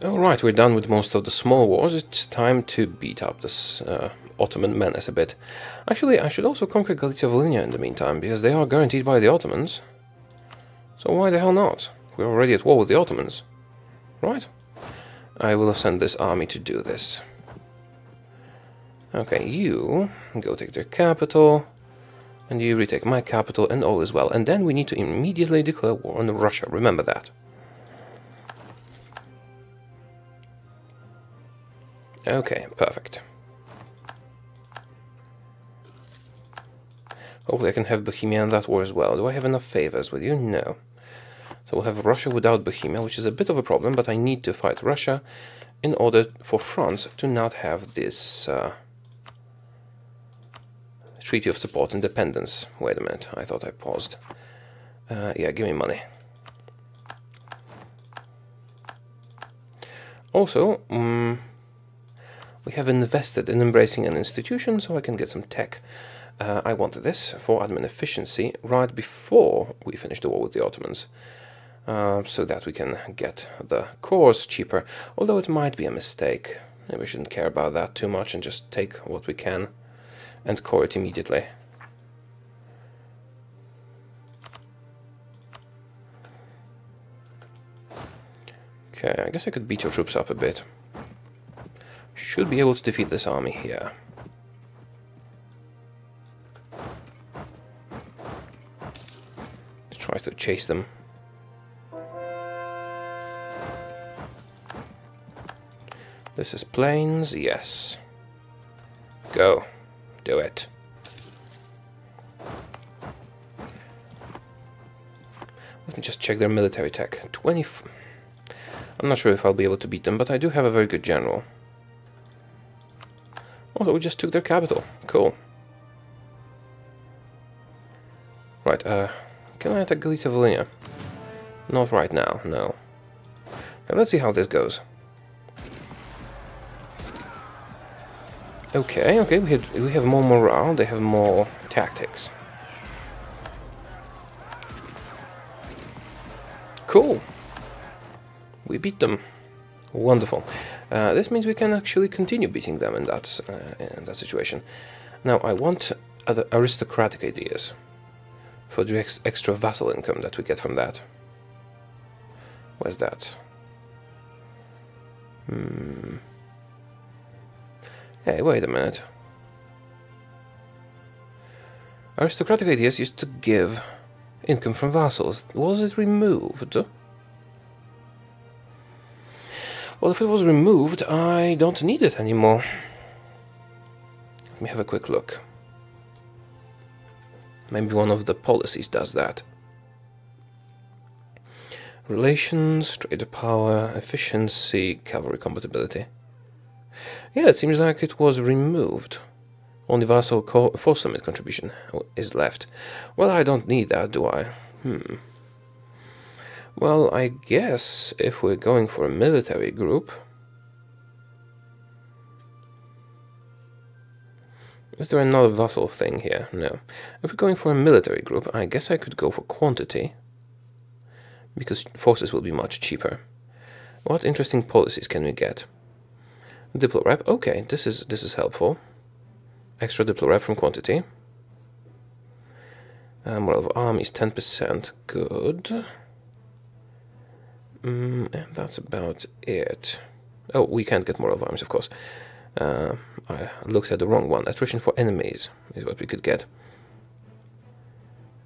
Alright, we're done with most of the small wars. It's time to beat up this Ottoman menace a bit. Actually, I should also conquer Galicia-Volhynia in the meantime, because they are guaranteed by the Ottomans. So why the hell not? We're already at war with the Ottomans. Right? I will send this army to do this. Okay, you go take their capital, and you retake my capital, and all is well. And then we need to immediately declare war on Russia, remember that. Okay, perfect. Hopefully I can have Bohemia in that war as well. Do I have enough favors with you? No. So we'll have Russia without Bohemia, which is a bit of a problem, but I need to fight Russia in order for France to not have this Treaty of Support Independence. Wait a minute, I thought I paused. Yeah, give me money. Also, we have invested in embracing an institution, so I can get some tech. I wanted this for admin efficiency right before we finish the war with the Ottomans, so that we can get the cores cheaper, although it might be a mistake. Maybe we shouldn't care about that too much and just take what we can and core it immediately. Okay, I guess I could beat your troops up a bit. Should be able to defeat this army here. Try to chase them. This is plains, yes. Go. Do it. Let me just check their military tech. 20... I'm not sure if I'll be able to beat them, but I do have a very good general. Also, we just took their capital. Cool. Right, can I attack Galicia-Volhynia? Not right now, no. Okay, let's see how this goes. Okay, we have more morale, they have more tactics. Cool. We beat them. Wonderful. This means we can actually continue beating them in that situation. Now, I want other aristocratic ideas for the extra vassal income that we get from that. Where's that? Hey, wait a minute. Aristocratic ideas used to give income from vassals. Was it removed? Well, if it was removed, I don't need it anymore. Let me have a quick look. Maybe one of the policies does that. Relations, trader power, efficiency, cavalry compatibility. Yeah, it seems like it was removed. Only vassal force summit contribution is left. Well, I don't need that, do I? Well, I guess if we're going for a military group... Is there another vassal thing here? No. If we're going for a military group, I guess I could go for quantity, because forces will be much cheaper. What interesting policies can we get? Diplo rep. Okay, this is helpful. Extra diplo rep from quantity. Morale of armies 10%. Good. And that's about it. Oh, we can't get morale of armies, of course. I looked at the wrong one. Attrition for enemies is what we could get.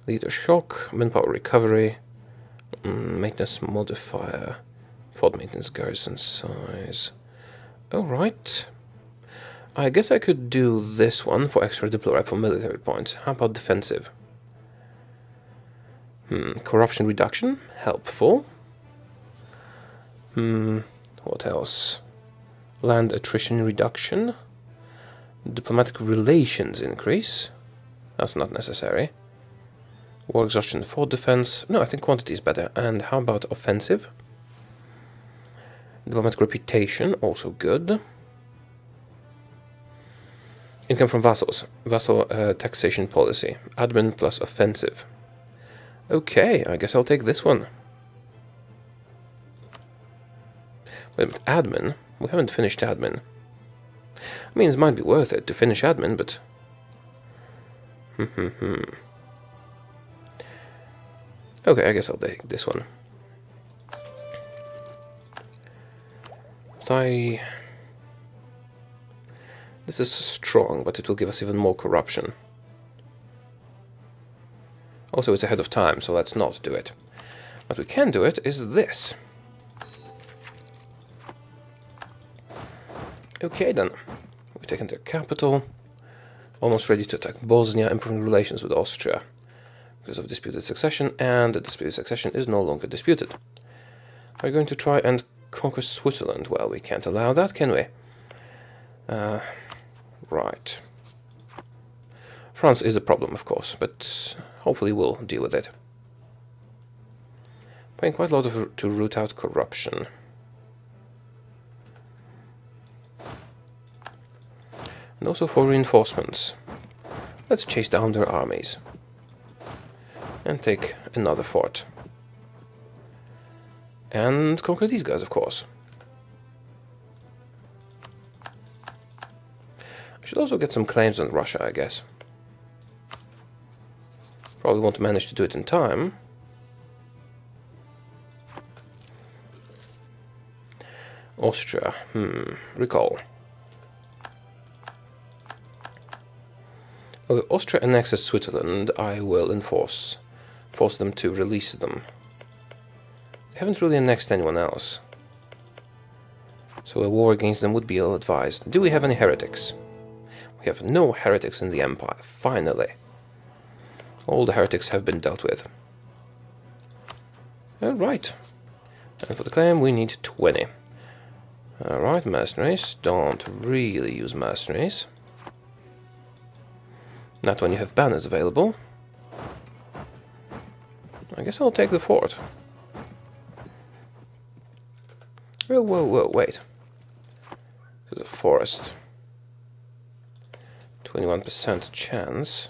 Leader shock, manpower recovery, maintenance modifier, fort maintenance garrison size. Alright. I guess I could do this one for extra diplo rep for military points. How about defensive? Corruption reduction, helpful. What else? Land attrition reduction. Diplomatic relations increase. That's not necessary. War exhaustion for defense. No, I think quantity is better. And how about offensive? Diplomatic reputation, also good. Income from vassals. Vassal taxation policy. Admin plus offensive. Okay, I guess I'll take this one. Wait a minute, admin? We haven't finished admin. I mean, it might be worth it to finish admin, but... Okay, I guess I'll take this one. But this is strong, but it will give us even more corruption. Also, it's ahead of time, so let's not do it. What we can do it is this. Okay then, we've taken their capital, almost ready to attack Bosnia, improving relations with Austria because of disputed succession, and the disputed succession is no longer disputed. We're going to try and conquer Switzerland. Well, we can't allow that, can we? Right. France is a problem, of course, but hopefully we'll deal with it. Paying quite a lot to root out corruption. And also for reinforcements. Let's chase down their armies. And take another fort. And conquer these guys, of course. I should also get some claims on Russia, I guess. Probably won't manage to do it in time. Austria. Recall. If Austria annexes Switzerland, I will force them to release them. They haven't really annexed anyone else, so a war against them would be ill-advised. Do we have any heretics? We have no heretics in the Empire, finally. All the heretics have been dealt with. Right. And for the claim we need 20. Alright, mercenaries. Don't really use mercenaries. Not when you have banners available. I guess I'll take the fort. Whoa, wait. To the forest. 21% chance.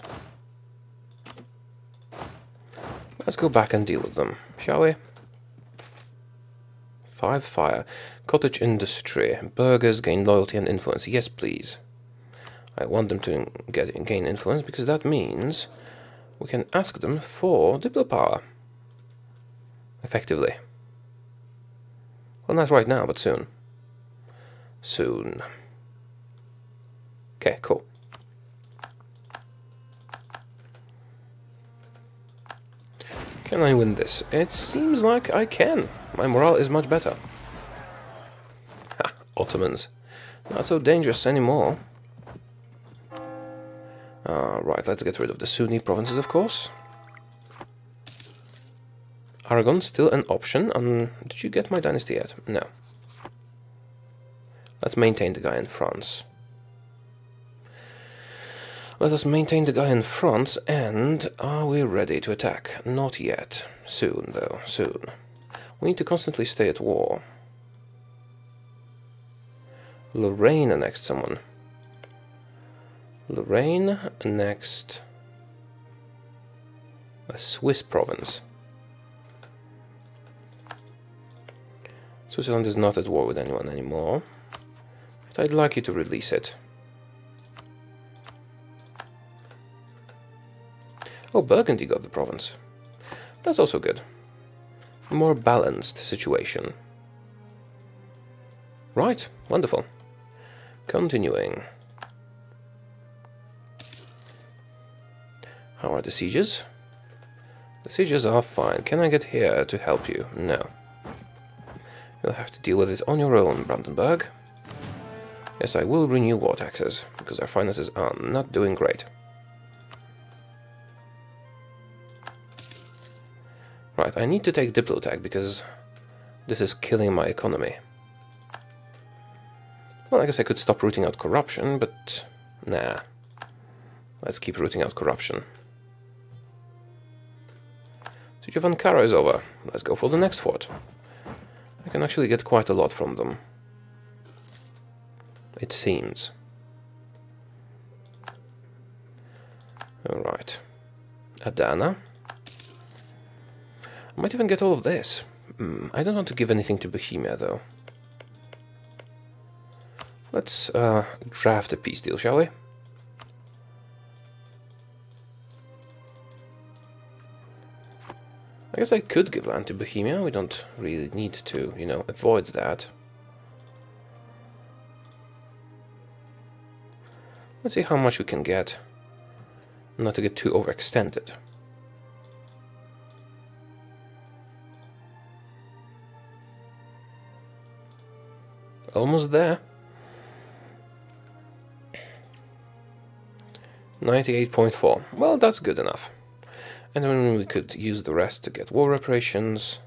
Let's go back and deal with them, shall we? 5 fire. Cottage industry. Burghers gain loyalty and influence. Yes, please. I want them to gain influence because that means we can ask them for diplo power. Effectively. Well, not right now, but soon. Soon. Okay, cool. Can I win this? It seems like I can. My morale is much better. Ha, Ottomans. Not so dangerous anymore. Right, let's get rid of the Sunni provinces, of course. Aragon still an option. Did you get my dynasty yet? No. Let's maintain the guy in France. Let us maintain the guy in France, and are we ready to attack? Not yet. Soon, though. Soon. We need to constantly stay at war. Lorraine annexed someone. Lorraine annexed a Swiss province. Switzerland is not at war with anyone anymore, but I'd like you to release it. Oh, Burgundy got the province. That's also good. More balanced situation. Right, wonderful. Continuing. How are the sieges? The sieges are fine. Can I get here to help you? No. You'll have to deal with it on your own, Brandenburg. Yes, I will renew war taxes, because our finances are not doing great. Right, I need to take Diplo tag, because this is killing my economy. Well, I guess I could stop rooting out corruption, but nah. Let's keep rooting out corruption. Siege of Ankara is over. Let's go for the next fort. I can actually get quite a lot from them. It seems. Alright. Adana. I might even get all of this. I don't want to give anything to Bohemia, though. Let's draft a peace deal, shall we? I guess I could give land to Bohemia. We don't really need to, you know, avoid that. Let's see how much we can get, not to get too overextended. Almost there. 98.4. Well, that's good enough. And then we could use the rest to get war reparations.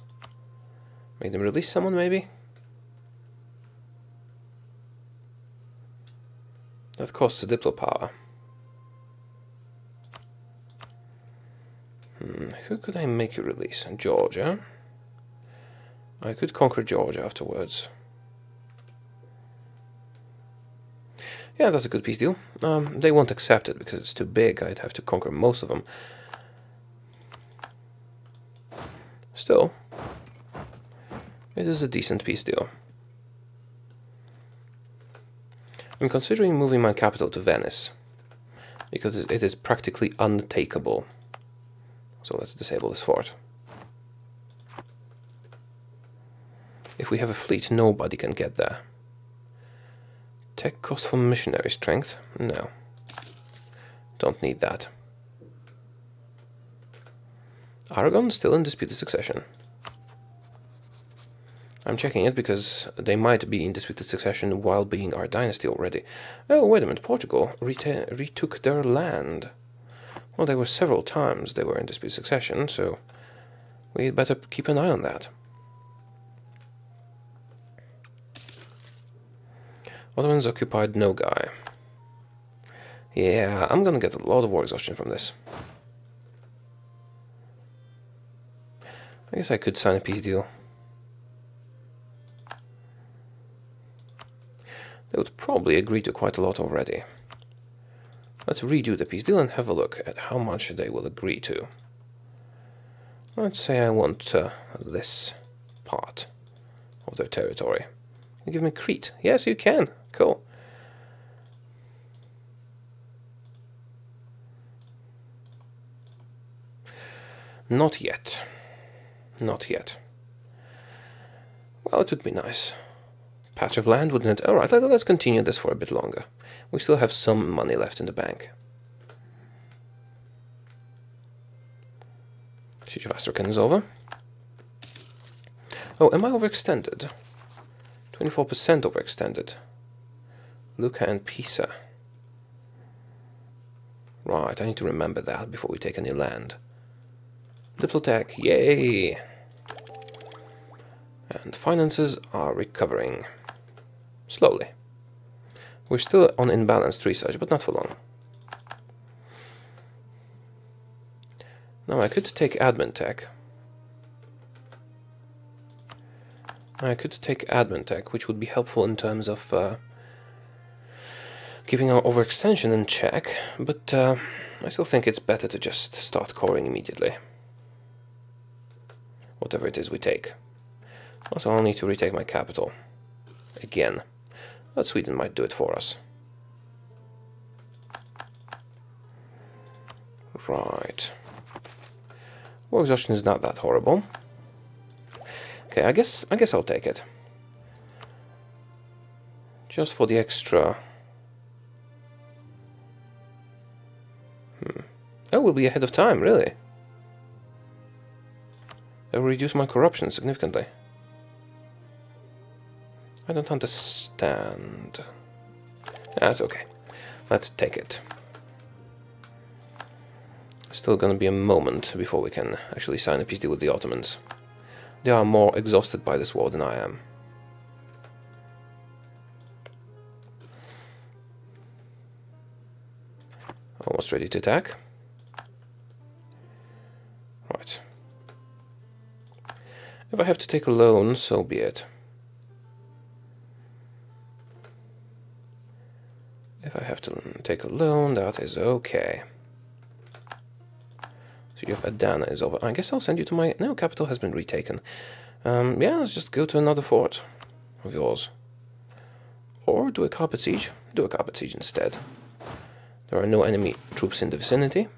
Make them release someone, maybe? That costs a diplo power. Who could I make you release? Georgia. I could conquer Georgia afterwards. Yeah, that's a good peace deal. They won't accept it because it's too big. I'd have to conquer most of them. Still, it is a decent peace deal. I'm considering moving my capital to Venice, because it is practically untakeable. So let's disable this fort. If we have a fleet, nobody can get there. Tech cost for missionary strength? No. Don't need that. Aragon still in disputed succession. I'm checking it because they might be in disputed succession while being our dynasty already. Oh, wait a minute, Portugal retook their land. Well, there were several times they were in disputed succession, so we'd better keep an eye on that. Ottomans occupied Nogai. Yeah, I'm gonna get a lot of war exhaustion from this. I guess I could sign a peace deal. They would probably agree to quite a lot already. Let's redo the peace deal and have a look at how much they will agree to. Let's say I want this part of their territory. Can you give me Crete? Yes, you can. Cool. Not yet. Not yet. Well, it would be nice. Patch of land, wouldn't it? Alright, let's continue this for a bit longer. We still have some money left in the bank. Siege of Astrakhan is over. Oh, am I overextended? 24% overextended. Lucca and Pisa. Right, I need to remember that before we take any land. Diplotech, yay! And finances are recovering. Slowly. We're still on imbalanced research, but not for long. Now I could take admin tech. Which would be helpful in terms of keeping our overextension in check, but I still think it's better to just start coring immediately. Whatever it is we take. Also, I'll need to retake my capital. Again. But Sweden might do it for us. Right. War exhaustion is not that horrible. Okay, I guess I'll take it. Just for the extra... Oh, we'll be ahead of time, really. That will reduce my corruption significantly. I don't understand. That's okay. Let's take it. Still gonna be a moment before we can actually sign a peace deal with the Ottomans. They are more exhausted by this war than I am. Almost ready to attack. Right. If I have to take a loan, so be it. If I have to take a loan, that is okay. So you have Adana is over. I guess I'll send you to my... No, capital has been retaken. Yeah, let's just go to another fort of yours. Or do a carpet siege. Do a carpet siege instead. There are no enemy troops in the vicinity.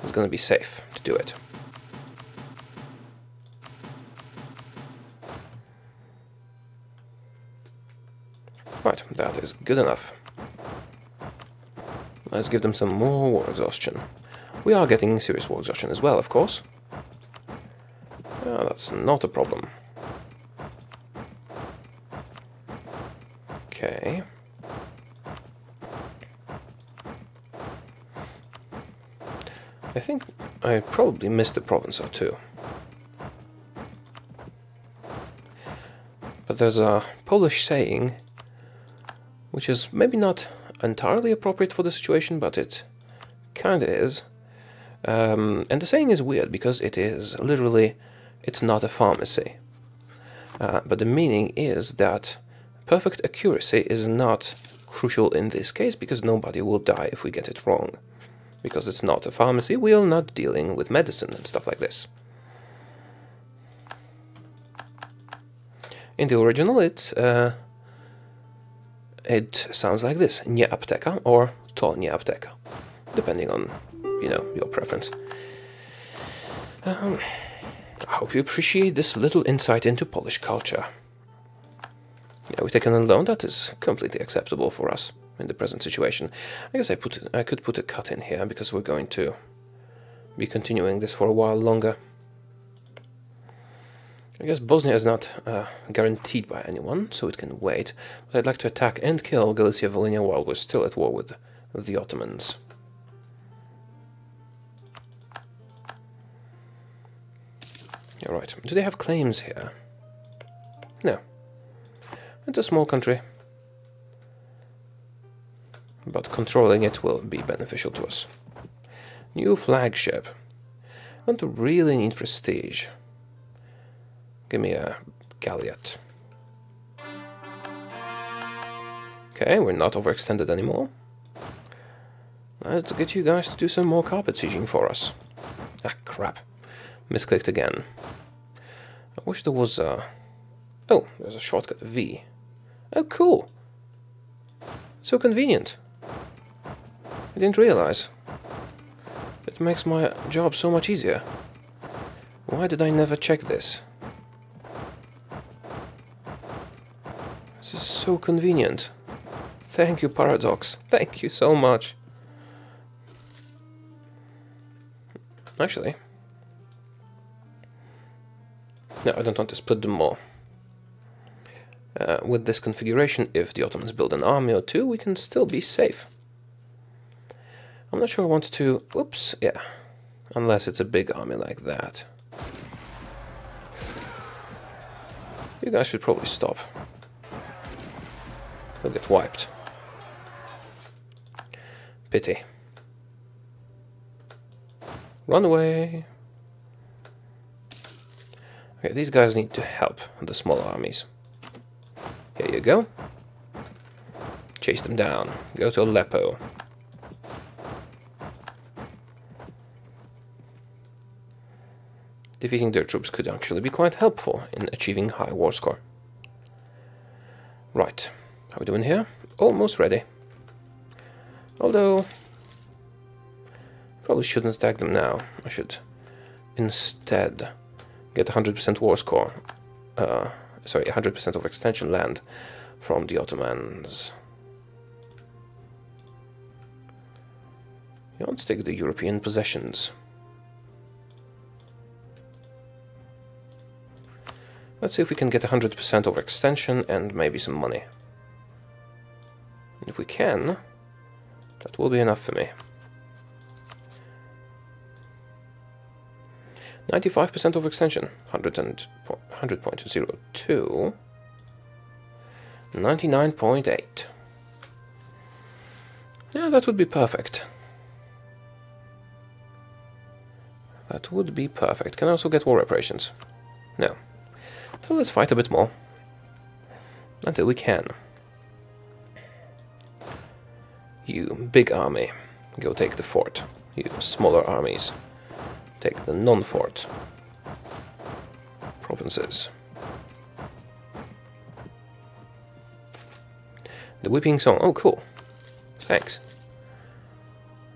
It's going to be safe to do it. Right, that is good enough. Let's give them some more war exhaustion. We are getting serious war exhaustion as well, of course. That's not a problem. Okay. I think I probably missed a province or two. But there's a Polish saying, which is maybe not entirely appropriate for the situation, but it kind of is. And the saying is weird because it is literally, it's not a pharmacy. But the meaning is that perfect accuracy is not crucial in this case because nobody will die if we get it wrong. Because it's not a pharmacy, we are not dealing with medicine and stuff like this. In the original, it sounds like this: nie apteka or to nie apteka, depending on, you know, your preference. I hope you appreciate this little insight into Polish culture. Yeah, we've taken a loan that is completely acceptable for us in the present situation. I guess I could put a cut in here because we're going to be continuing this for a while longer. I guess Bosnia is not guaranteed by anyone, so it can wait. But I'd like to attack and kill Galicia-Volhynia while we're still at war with the Ottomans. Alright, do they have claims here? No. It's a small country, but controlling it will be beneficial to us. New flagship. I want to really need prestige. Give me a galleot. Okay, we're not overextended anymore. Let's get you guys to do some more carpet sieging for us. Ah, crap. Misclicked again. I wish there was a... Oh, there's a shortcut, V. Oh, cool. So convenient. I didn't realize. It makes my job so much easier. Why did I never check this? This is so convenient. Thank you, Paradox. Thank you so much. Actually... No, I don't want to split them more. With this configuration, if the Ottomans build an army or two, we can still be safe. I'm not sure I want to... Oops, yeah. Unless it's a big army like that. You guys should probably stop. They'll get wiped. Pity. Run away. Okay, these guys need to help the small armies. Here you go. Chase them down. Go to Aleppo. Defeating their troops could actually be quite helpful in achieving high war score. Right. How are we doing here? Almost ready. Although... probably shouldn't attack them now. I should instead get 100% war score. Sorry, 100% of extension land from the Ottomans. Yeah, let's take the European possessions. Let's see if we can get 100% overextension and maybe some money. And if we can, that will be enough for me. 95% overextension, 100.02, 99.8. Yeah, that would be perfect. That would be perfect. Can I also get war reparations? No. So let's fight a bit more. Until we can. You big army, go take the fort. You smaller armies, take the non-fort provinces. The Weeping Song. Oh, cool. Thanks.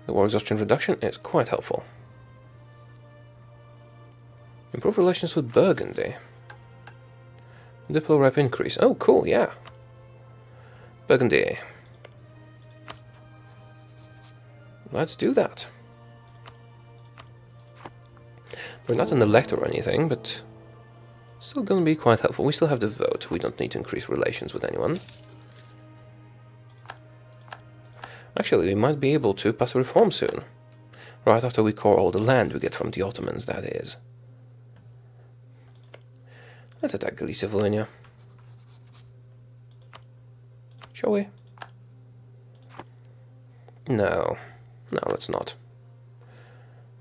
The war exhaustion reduction is quite helpful. Improve relations with Burgundy. Diplo rep increase. Oh, cool, yeah. Burgundy. Let's do that. We're not an elector or anything, but still gonna be quite helpful. We still have the vote. We don't need to increase relations with anyone. Actually, we might be able to pass a reform soon. Right after we core all the land we get from the Ottomans, that is. Let's attack Galicia-Volhynia. Shall we? No. No, let's not.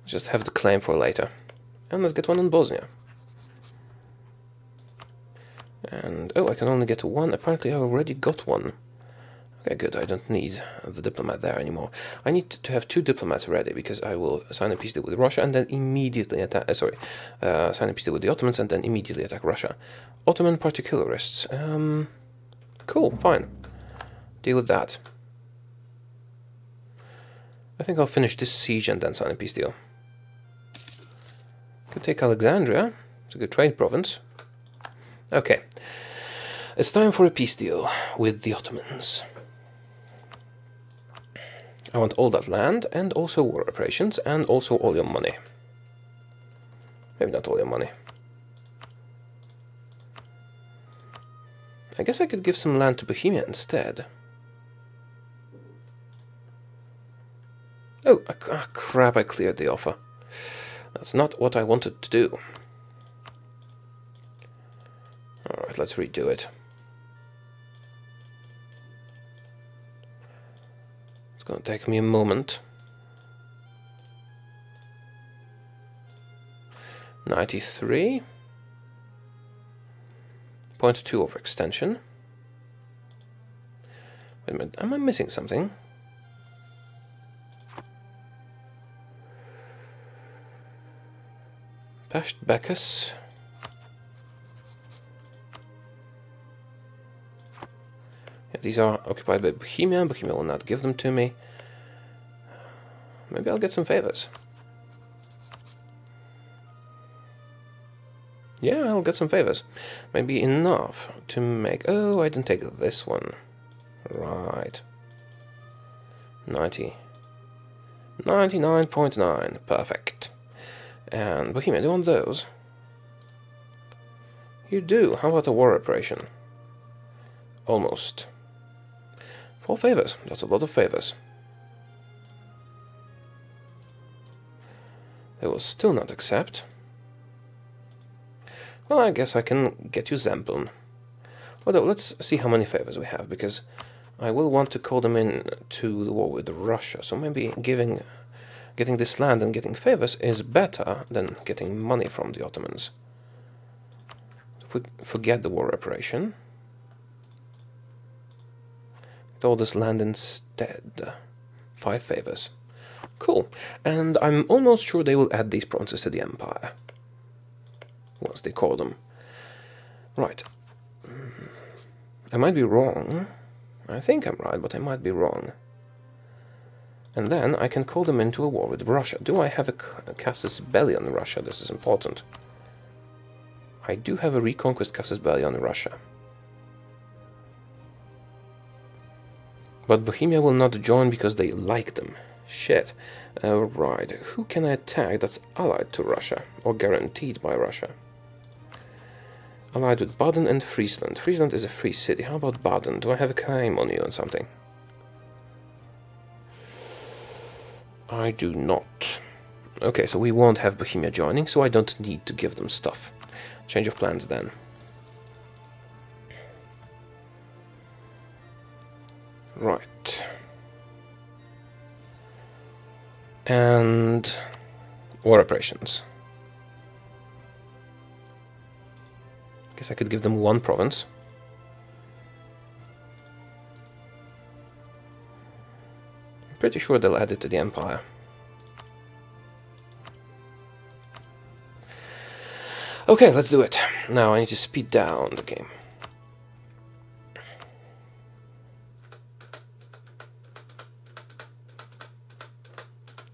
Let's just have the claim for later. And let's get one in Bosnia. And, oh, I can only get one. Apparently I already got one. Okay, good. I don't need the diplomat there anymore. I need to have 2 diplomats ready, because I will sign a peace deal with Russia and then immediately attack... sign a peace deal with the Ottomans and then immediately attack Russia. Ottoman particularists. Cool, fine. Deal with that. I think I'll finish this siege and then sign a peace deal. Could take Alexandria. It's a good trade province. Okay. It's time for a peace deal with the Ottomans. I want all that land, and also war operations, and also all your money. Maybe not all your money. I guess I could give some land to Bohemia instead. Oh, crap, I cleared the offer. That's not what I wanted to do. Alright, let's redo it. It's gonna take me a moment. 93. 0.2 overextension. Wait a minute, am I missing something? Pasht Bacchus. Yeah, these are occupied by Bohemia. Bohemia will not give them to me. Maybe I'll get some favors. Yeah, I'll get some favors. Maybe enough to make... Oh, I didn't take this one. Right. 90. 99.9. Perfect. And Bohemia, do you want those? You do. How about a war operation? Almost. 4 favors. That's a lot of favors. They will still not accept. Well, I guess I can get you Zempeln. Although, let's see how many favors we have, because I will want to call them in to the war with Russia. So maybe getting this land and getting favors is better than getting money from the Ottomans. If we forget the war operation, get all this land instead. 5 favors. Cool. And I'm almost sure they will add these provinces to the empire. Once they call them. Right. I might be wrong. I think I'm right, but I might be wrong. And then I can call them into a war with Russia. Do I have a casus belli on Russia? This is important. I do have a reconquest casus belli on Russia. But Bohemia will not join because they like them. Shit. Right. Who can I attack that's allied to Russia? Or guaranteed by Russia? Allied with Baden and Friesland. Friesland is a free city. How about Baden? Do I have a claim on you on something? I do not. Okay, so we won't have Bohemia joining, so I don't need to give them stuff. Change of plans then. Right. And war operations. Guess I could give them 1 province. I'm pretty sure they'll add it to the empire. Okay, let's do it. Now I need to speed down the game.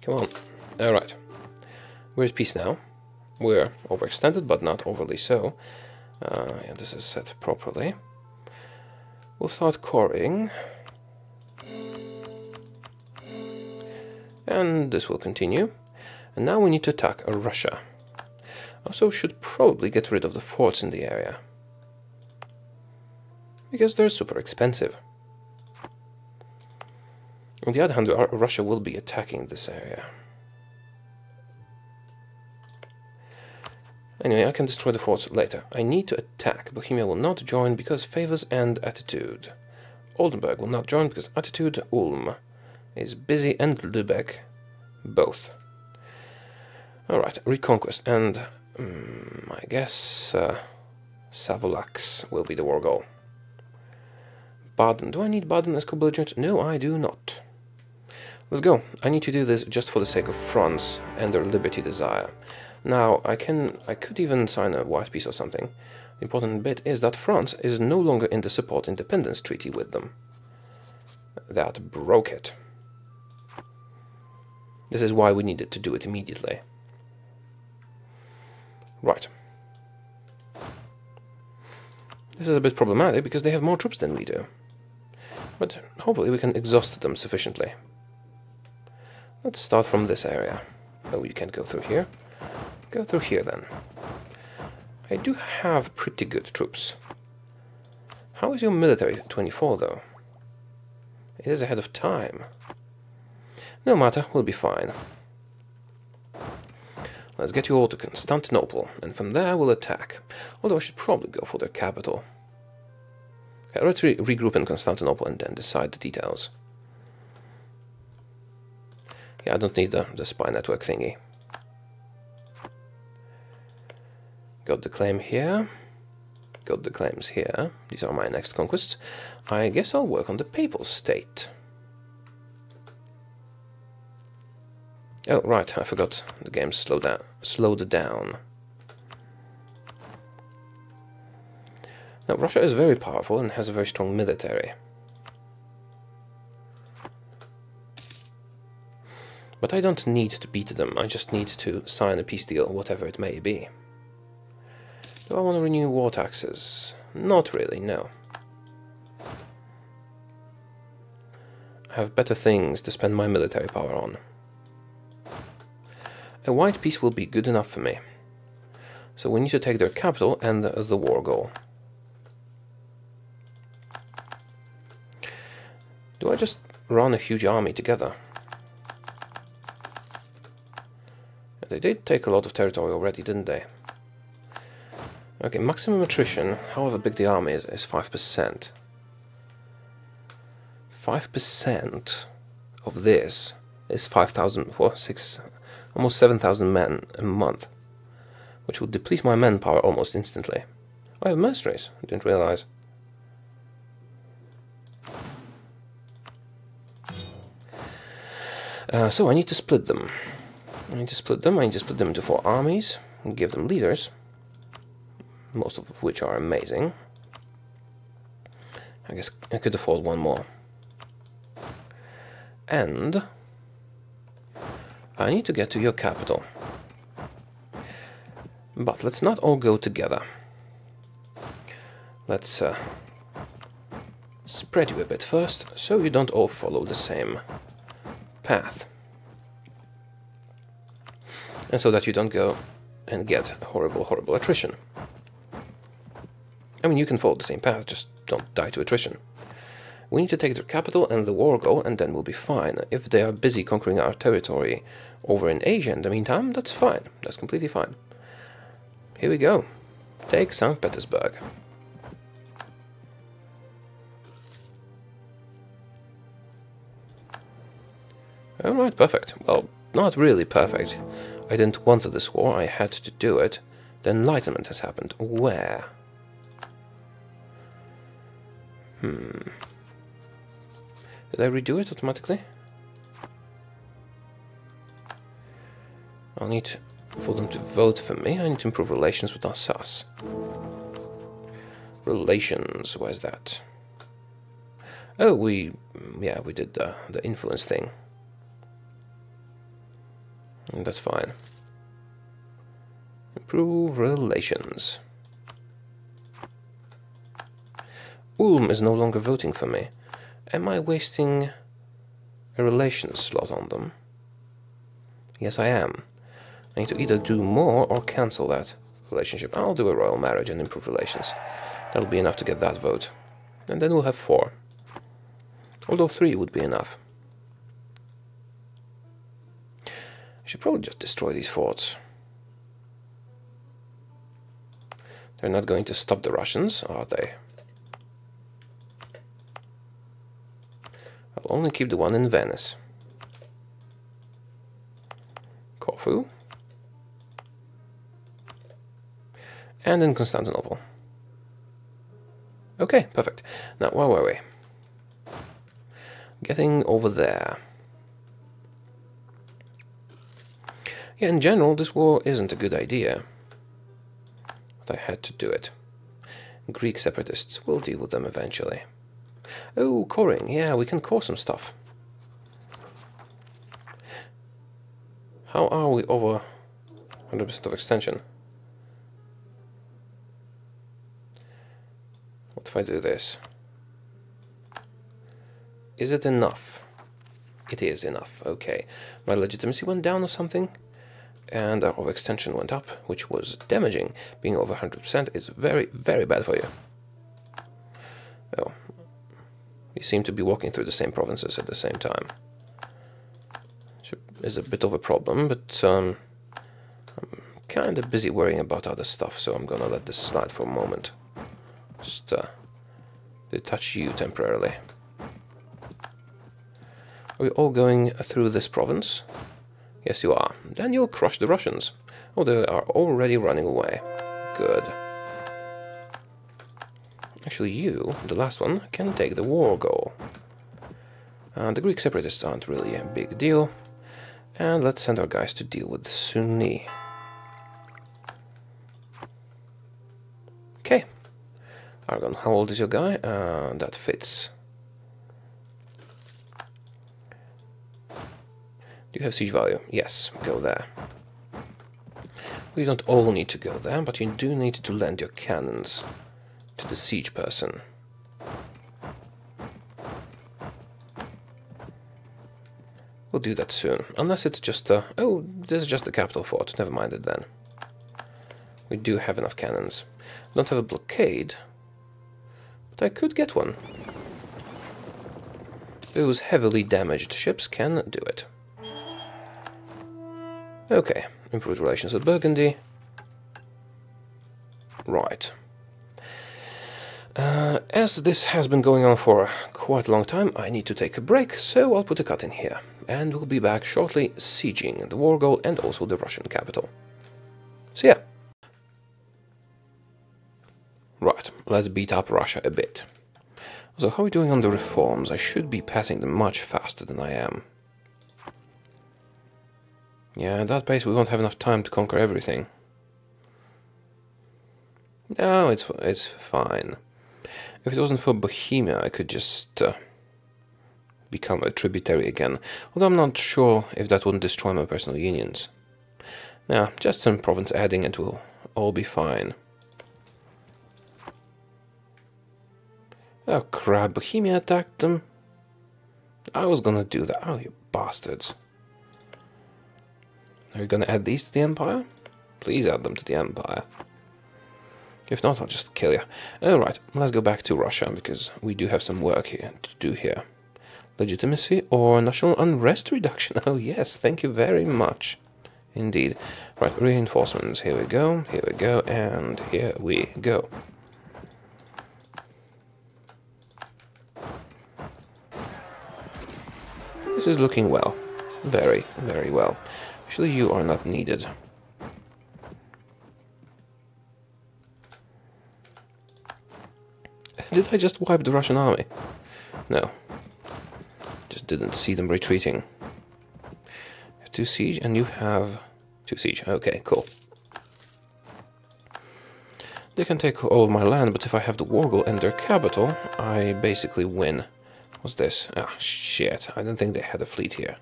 Come on. Alright. We're at peace now. We're overextended, but not overly so. Yeah, this is set properly. We'll start coring. And this will continue. And now we need to attack Russia. Also should probably get rid of the forts in the area, because they're super expensive. On the other hand, Russia will be attacking this area. Anyway, I can destroy the forts later. I need to attack. Bohemia will not join because favors and attitude. Oldenburg will not join because attitude. Ulm is busy, and Lübeck both. Alright, reconquest, and I guess Savolax will be the war goal. Baden. Do I need Baden as co-belligerent? No, I do not. Let's go. I need to do this just for the sake of France and their liberty desire. Now, I could even sign a white peace or something. The important bit is that France is no longer in the support independence treaty with them. That broke it. This is why we needed to do it immediately. Right. This is a bit problematic because they have more troops than we do. But hopefully we can exhaust them sufficiently. Let's start from this area. Oh, you can't go through here. Go through here then. I do have pretty good troops. How is your military? 24 though. It is ahead of time. No matter, we'll be fine. Let's get you all to Constantinople, and from there we'll attack. Although I should probably go for their capital. Okay, let's regroup in Constantinople and then decide the details. Yeah, I don't need the spy network thingy. Got the claim here. Got the claims here. These are my next conquests. I guess I'll work on the Papal State. Oh, right, I forgot. The game slowed down. Now, Russia is very powerful and has a very strong military. But I don't need to beat them, I just need to sign a peace deal, whatever it may be. Do I want to renew war taxes? Not really, no. I have better things to spend my military power on. A white peace will be good enough for me. So we need to take their capital and the war goal. Do I just run a huge army together? They did take a lot of territory already, didn't they? Okay, maximum attrition, however big the army is 5%. 5% of this is 5,000, almost 7,000 men a month, which will deplete my manpower almost instantly. I have mercenaries, I didn't realize. So I need to split them. I need to split them into 4 armies, and give them leaders, most of which are amazing. I guess I could afford one more. And I need to get to your capital. But let's not all go together. Let's spread you a bit first, so you don't all follow the same path. And so that you don't go and get horrible attrition. I mean, you can follow the same path, just don't die to attrition. We need to take their capital and the war goal, and then we'll be fine. If they are busy conquering our territory over in Asia in the meantime, that's fine. That's completely fine. Here we go. Take St. Petersburg. Alright, perfect. Well, not really perfect. I didn't want this war, I had to do it. The Enlightenment has happened. Where? Did I redo it automatically? I'll need for them to vote for me. I need to improve relations with Alsace. Relations, where's that? Oh, we did the influence thing. That's fine. Improve relations. Ulm is no longer voting for me. Am I wasting a relations slot on them? Yes, I am. I need to either do more or cancel that relationship. I'll do a royal marriage and improve relations. That'll be enough to get that vote. And then we'll have 4. Although 3 would be enough. I should probably just destroy these forts. They're not going to stop the Russians, are they? I'll only keep the one in Venice. Corfu. And in Constantinople. Okay, perfect. Now, where were we? Getting over there. Yeah, in general, this war isn't a good idea. But I had to do it. Greek separatists, will deal with them eventually. Oh, coring. Yeah, we can core some stuff. How are we over 100% of extension? What if I do this? Is it enough? It is enough, okay. My legitimacy went down or something, and our overextension went up, which was damaging. Being over 100% is very, very bad for you. Oh, we seem to be walking through the same provinces at the same time. Which is a bit of a problem, but I'm kind of busy worrying about other stuff, so I'm gonna let this slide for a moment. Just detach you temporarily. Are we all going through this province? Yes, you are. Then you'll crush the Russians. Oh, they are already running away. Good. Actually, you, the last one, can take the war goal. The Greek separatists aren't really a big deal. And let's send our guys to deal with Sunni. Okay. Argon, how old is your guy? That fits. Do you have siege value? Yes, go there. We don't all need to go there, but you do need to lend your cannons to the siege person. We'll do that soon, unless it's just a... Oh, this is just a capital fort, never mind it then. We do have enough cannons. Don't have a blockade, but I could get one. Those heavily damaged ships can do it. Okay, improved relations with Burgundy. Right. As this has been going on for quite a long time, I need to take a break, so I'll put a cut in here. And we'll be back shortly, sieging the war goal and also the Russian capital. So yeah. Right, let's beat up Russia a bit. So how are we doing on the reforms? I should be passing them much faster than I am. Yeah, at that pace we won't have enough time to conquer everything. No, it's fine. If it wasn't for Bohemia, I could just become a tributary again. Although I'm not sure if that wouldn't destroy my personal unions. Yeah, just some province adding and we'll all be fine. Oh crap, Bohemia attacked them. I was gonna do that. Oh, you bastards. Are you gonna add these to the Empire? Please add them to the Empire. If not, I'll just kill you. Alright, let's go back to Russia, because we do have some work here to do here. Legitimacy or national unrest reduction? Oh yes, thank you very much. Indeed. Right, reinforcements. Here we go, and here we go. This is looking well. Very, very well. Actually, you are not needed. Did I just wipe the Russian army? No. Just didn't see them retreating. 2 siege, and you have 2 siege. Okay, cool. They can take all of my land, but if I have the war goal and their capital, I basically win. What's this? Ah, shit. I didn't think they had a fleet here.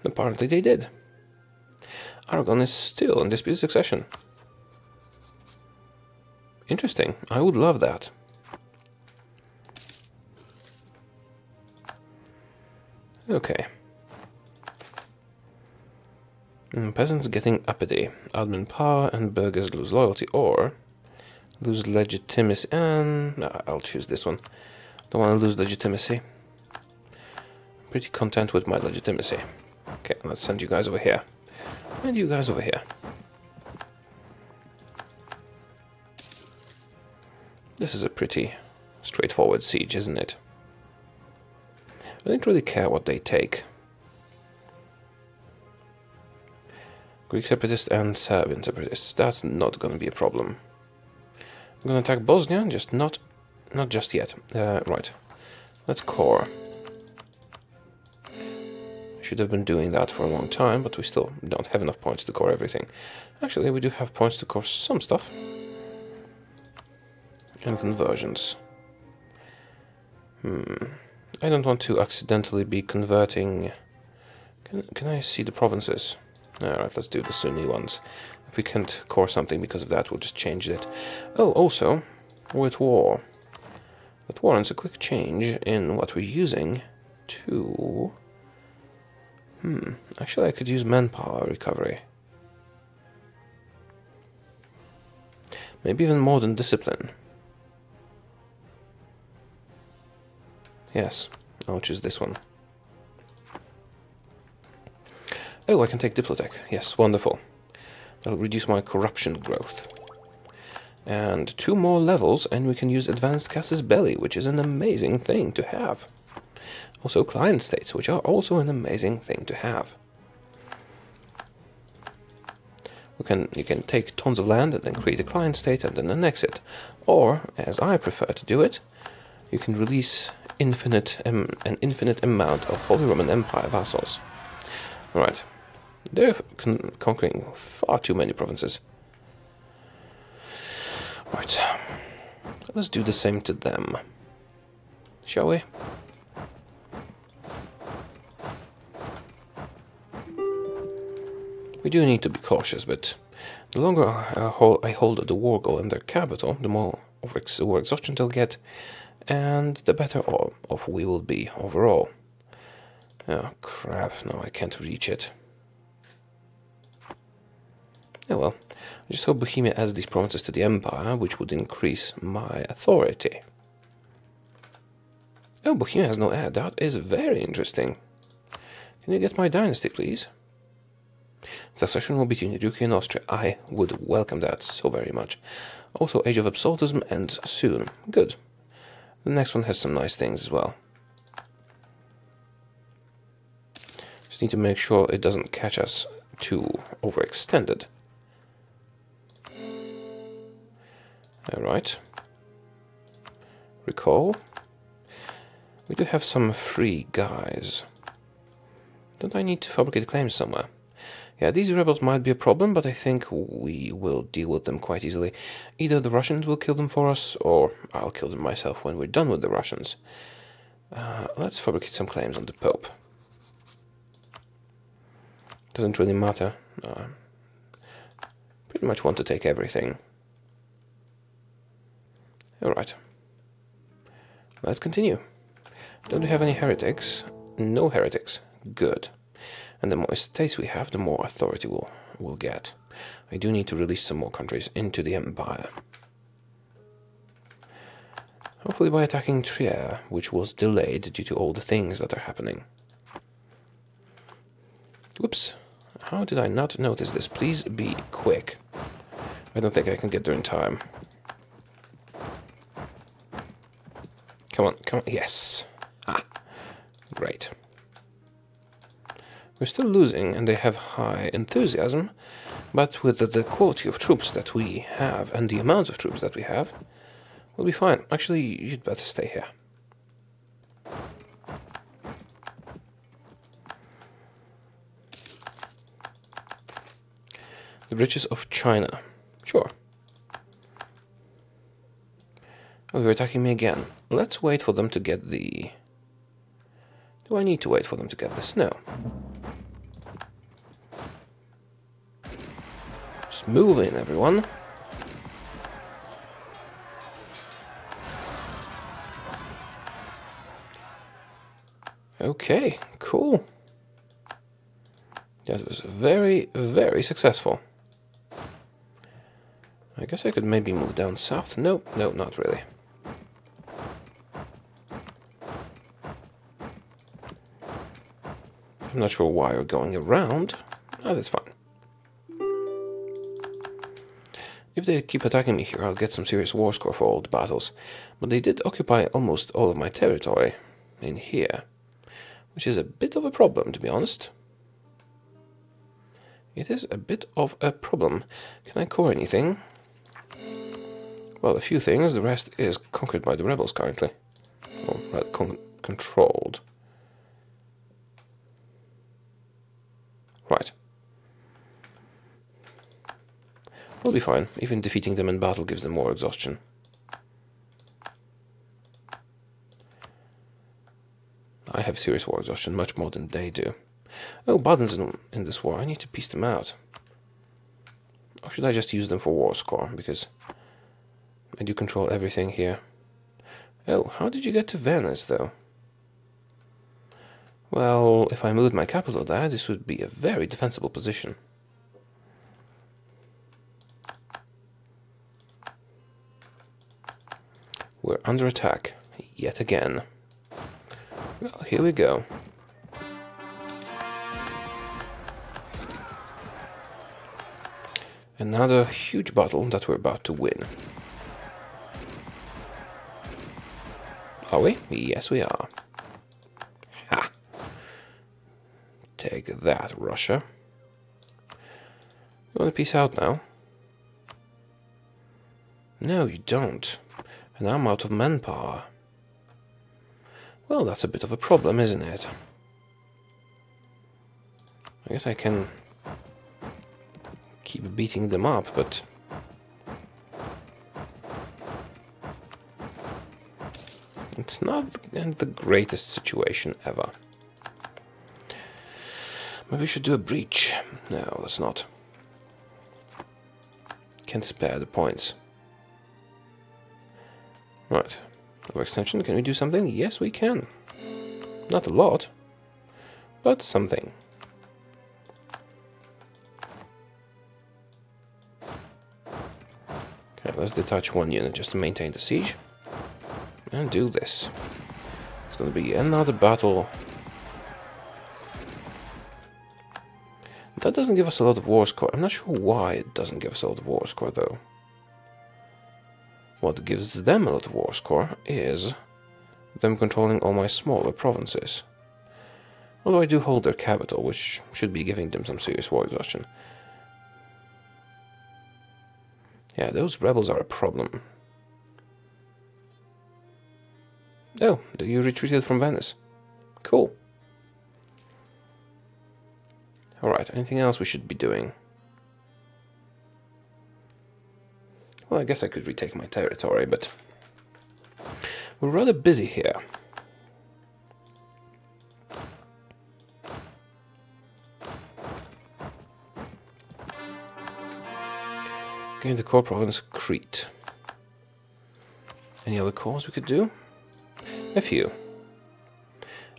Apparently they did. Aragon is still in disputed succession. Interesting. I would love that. Okay. Peasants getting uppity. Admin power and burghers lose loyalty or lose legitimacy. And I'll choose this one. Don't want to lose legitimacy. Pretty content with my legitimacy. Okay, let's send you guys over here. And you guys over here. This is a pretty straightforward siege, isn't it? I don't really care what they take. Greek separatists and Serbian separatists. That's not going to be a problem. I'm going to attack Bosnia, just not just yet. Right. Let's core. Should have been doing that for a long time, but we still don't have enough points to core everything. Actually, we do have points to core some stuff. And conversions. I don't want to accidentally be converting... Can I see the provinces? Alright, let's do the Sunni ones. If we can't core something because of that, we'll just change it. Oh, also, we're at war. That warrants a quick change in what we're using to... Actually, I could use manpower recovery. Maybe even more than discipline. Yes, I'll choose this one. Oh, I can take Diplotech. Yes, wonderful. That'll reduce my corruption growth. And 2 more levels, and we can use Advanced Casus Belli, which is an amazing thing to have. Also client states, which are also an amazing thing to have. You can take tons of land and then create a client state and then annex it. Or, as I prefer to do it, you can release an infinite amount of Holy Roman Empire vassals. Alright. They're conquering far too many provinces. Right. Let's do the same to them. Shall we? We do need to be cautious, but the longer I hold the war goal in their capital, the more war exhaustion they'll get, and the better off we will be overall. Oh crap, no, I can't reach it. Oh well, I just hope Bohemia adds these provinces to the empire, which would increase my authority. Oh, Bohemia has no heir, that is very interesting. Can you get my dynasty, please? Succession will be between Ryukyu and Austria. I would welcome that so very much. Also, Age of Absolutism ends soon. Good. The next one has some nice things as well. Just need to make sure it doesn't catch us too overextended. Alright. Recall. We do have some free guys. Don't I need to fabricate claims somewhere? Yeah, these rebels might be a problem, but I think we will deal with them quite easily. Either the Russians will kill them for us, or I'll kill them myself when we're done with the Russians. Let's fabricate some claims on the Pope. Doesn't really matter. Pretty much want to take everything. Alright. Let's continue. Don't we have any heretics? No heretics. Good. And the more states we have, the more authority we'll get. I do need to release some more countries into the empire. Hopefully by attacking Trier, which was delayed due to all the things that are happening. Whoops. How did I not notice this? Please be quick. I don't think I can get there in time. Come on, come on. Yes. Ah. Great. We're still losing, and they have high enthusiasm, but with the quality of troops that we have, and the amount of troops that we have, we'll be fine. Actually, you'd better stay here. The riches of China. Sure. Oh, you're attacking me again. Let's wait for them to get the... Do I need to wait for them to get the snow? Move in, everyone. Okay, cool. That was very, very successful. I guess I could maybe move down south. No, no, not really. I'm not sure why we're going around. Oh, that's fine. If they keep attacking me here, I'll get some serious war score for old battles. But they did occupy almost all of my territory in here, which is a bit of a problem, to be honest. It is a bit of a problem. Can I core anything? Well, a few things. The rest is conquered by the rebels currently. Or rather, controlled. Right. We'll be fine. Even defeating them in battle gives them more exhaustion. I have serious war exhaustion, much more than they do. Oh, Baden's in this war. I need to piece them out. Or should I just use them for war score? Because I do control everything here. Oh, how did you get to Venice, though? Well, if I moved my capital there, this would be a very defensible position. We're under attack, yet again. Well, here we go. Another huge battle that we're about to win. Are we? Yes, we are. Ha! Take that, Russia. You want to peace out now? No, you don't. And I'm out of manpower. Well, that's a bit of a problem, isn't it? I guess I can keep beating them up, but it's not the greatest situation ever. Maybe we should do a breach. No, let's not. Can't spare the points. Right. Overextension, can we do something? Yes, we can. Not a lot, but something. Okay, let's detach one unit just to maintain the siege. And do this. It's going to be another battle. That doesn't give us a lot of war score. I'm not sure why it doesn't give us a lot of war score, though. What gives them a lot of war score is them controlling all my smaller provinces. Although I do hold their capital, which should be giving them some serious war exhaustion. Yeah, those rebels are a problem. Oh, you retreated from Venice. Cool. Alright, anything else we should be doing? Well, I guess I could retake my territory, but we're rather busy here. Gain the core province, Crete. Any other cores we could do? A few.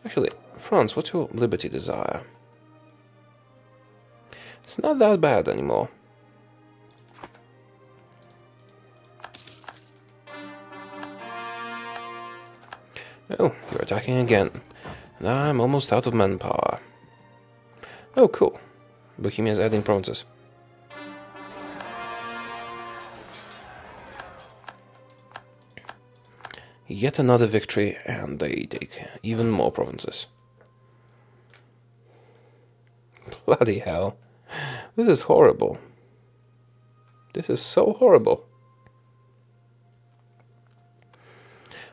Actually, France, what's your liberty desire? It's not that bad anymore. Oh, you're attacking again. And I'm almost out of manpower. Oh, cool. Bohemia's adding provinces. Yet another victory, and they take even more provinces. Bloody hell. This is horrible. This is so horrible.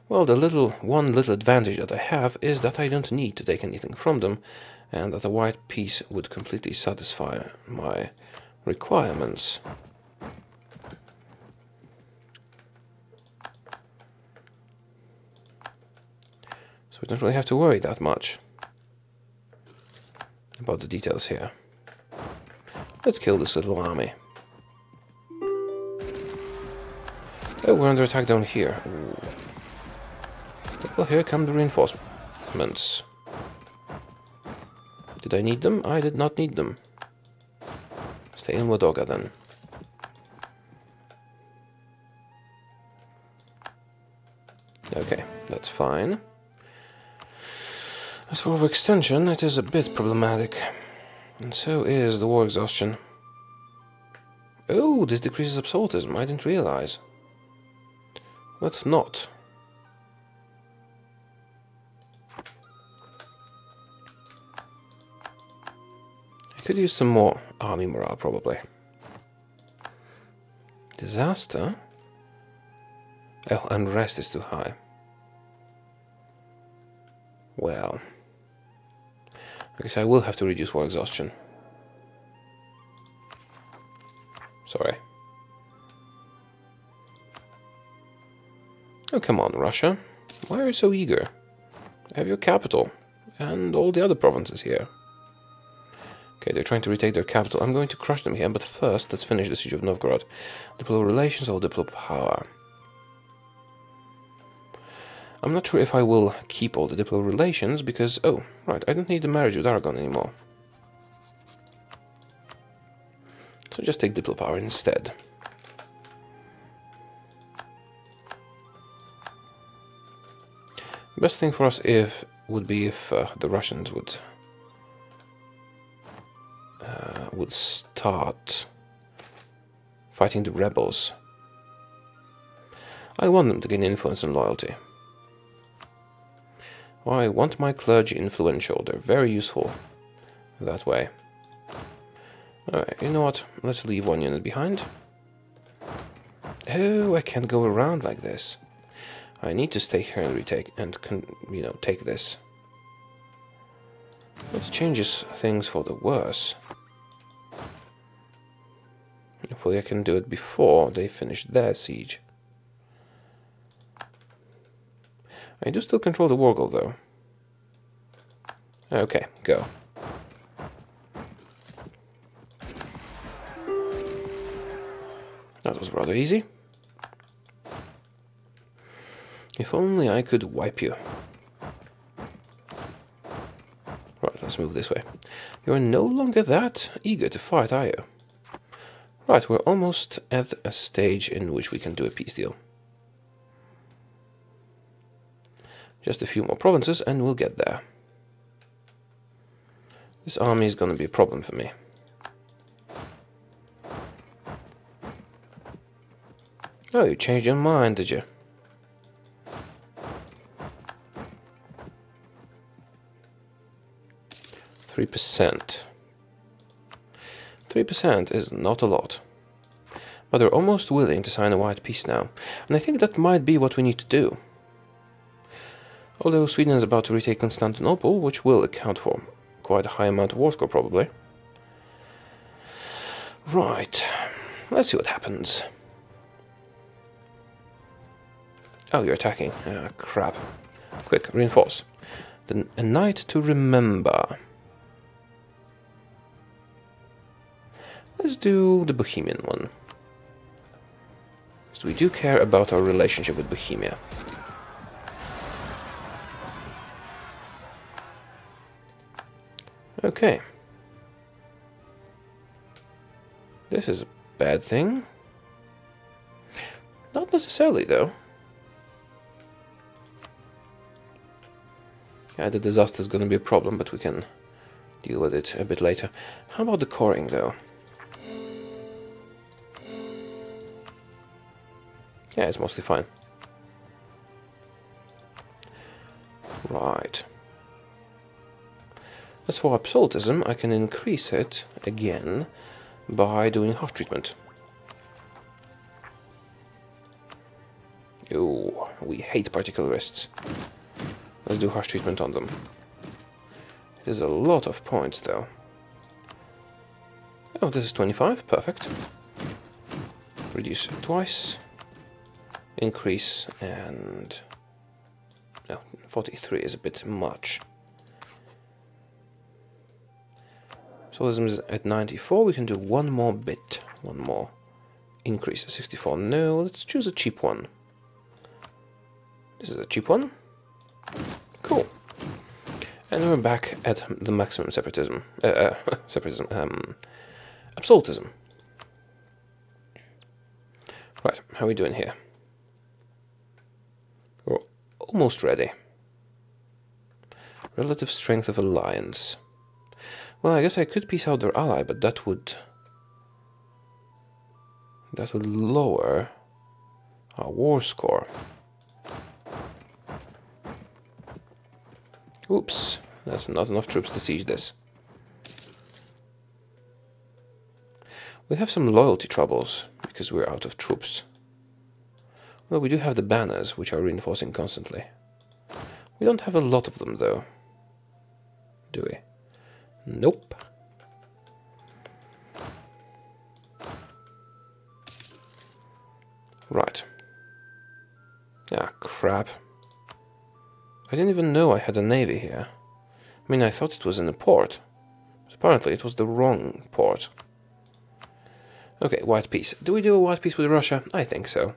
Well, the one little advantage that I have is that I don't need to take anything from them, and that a white piece would completely satisfy my requirements. So we don't really have to worry that much about the details here. Let's kill this little army. Oh, we're under attack down here. Ooh. Well, here come the reinforcements. Did I need them? I did not need them. Stay in Wadoga then. Okay, that's fine. As for overextension, it is a bit problematic. And so is the war exhaustion. Oh, this decreases absolutism. I didn't realize. Let's not. I could use some more army morale, probably. Disaster? Oh, unrest is too high. Well, I guess I will have to reduce war exhaustion. Sorry. Oh, come on, Russia. Why are you so eager? I have your capital, and all the other provinces here. Okay, they're trying to retake their capital. I'm going to crush them here, but first, let's finish the siege of Novgorod. Diplo relations or diplo power? I'm not sure if I will keep all the diplo relations, because... Oh, right, I don't need the marriage with Aragon anymore. So just take diplo power instead. The best thing for us would be if the Russians would start fighting the rebels. I want them to gain influence and loyalty. I want my clergy influential. They're very useful that way. Alright, you know what? Let's leave one unit behind. Oh, I can't go around like this. I need to stay here and retake and take this. It changes things for the worse. Hopefully I can do it before they finish their siege. I do still control the war goal, though. Okay, go. That was rather easy. If only I could wipe you. Right, let's move this way. You're no longer that eager to fight, are you? Right, we're almost at a stage in which we can do a peace deal. Just a few more provinces and we'll get there. This army is going to be a problem for me. Oh, you changed your mind, did you? %. 3% is not a lot. But they're almost willing to sign a white peace now. And I think that might be what we need to do. Although Sweden is about to retake Constantinople, which will account for quite a high amount of war score, probably. Right. Let's see what happens. Oh, you're attacking. Ah, crap. Quick, reinforce. Then a night to remember. Let's do the Bohemian one. So we do care about our relationship with Bohemia. Okay. This is a bad thing. Not necessarily, though. Yeah, the disaster is going to be a problem, but we can deal with it a bit later. How about the coring, though? Yeah, it's mostly fine. Right. As for absolutism, I can increase it again by doing harsh treatment. Oh, we hate particularists. Let's do harsh treatment on them. It is a lot of points, though. Oh, this is 25. Perfect. Reduce twice. Increase and... No, 43 is a bit much. Socialism is at 94. We can do one more bit. One more increase 64. No, let's choose a cheap one. This is a cheap one. Cool. And we're back at the maximum separatism. Absolutism. Right, how are we doing here? We're almost ready. Relative strength of alliance. Well, I guess I could piece out their ally, but that would lower our war score. Oops, that's not enough troops to siege this. We have some loyalty troubles because we're out of troops. Well, we do have the banners, which are reinforcing constantly. We don't have a lot of them, though. Do we? Nope. Right. Ah, crap. I didn't even know I had a navy here. I mean, I thought it was in a port. But apparently it was the wrong port. Okay, white peace. Do we do a white peace with Russia? I think so.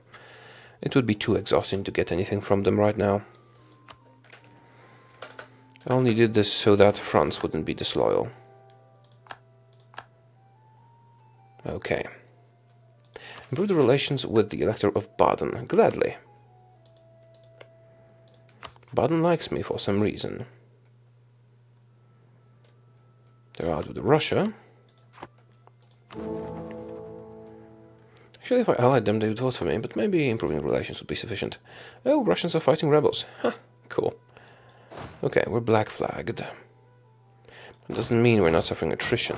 It would be too exhausting to get anything from them right now. I only did this so that France wouldn't be disloyal. Okay. Improve the relations with the elector of Baden. Gladly. Baden likes me for some reason. They're out with Russia. Actually, if I allied them, they would vote for me, but maybe improving relations would be sufficient. Oh, Russians are fighting rebels. Ha, cool. Okay, we're black flagged. It doesn't mean we're not suffering attrition.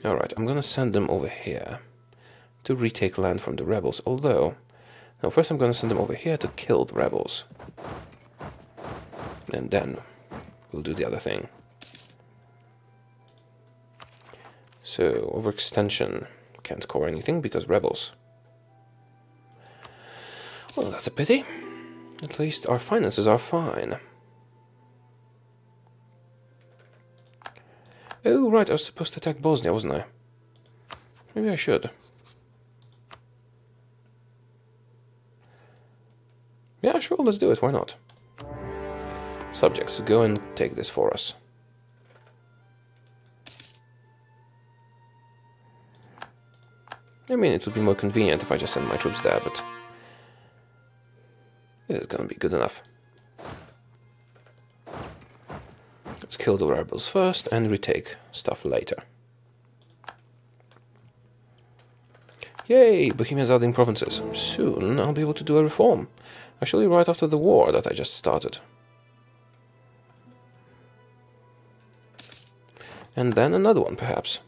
Alright, I'm gonna send them over here to retake land from the rebels, although... No, first I'm gonna send them over here to kill the rebels. And then we'll do the other thing. So, overextension. Can't core anything because rebels. Well, that's a pity. At least our finances are fine. Oh, right, I was supposed to attack Bosnia, wasn't I? Maybe I should. Yeah, sure, let's do it, why not? Subjects, go and take this for us. I mean, it would be more convenient if I just send my troops there, but... it is gonna be good enough. Let's kill the rebels first and retake stuff later. Yay! Bohemia's adding provinces. Soon I'll be able to do a reform. Actually, right after the war that I just started. And then another one, perhaps.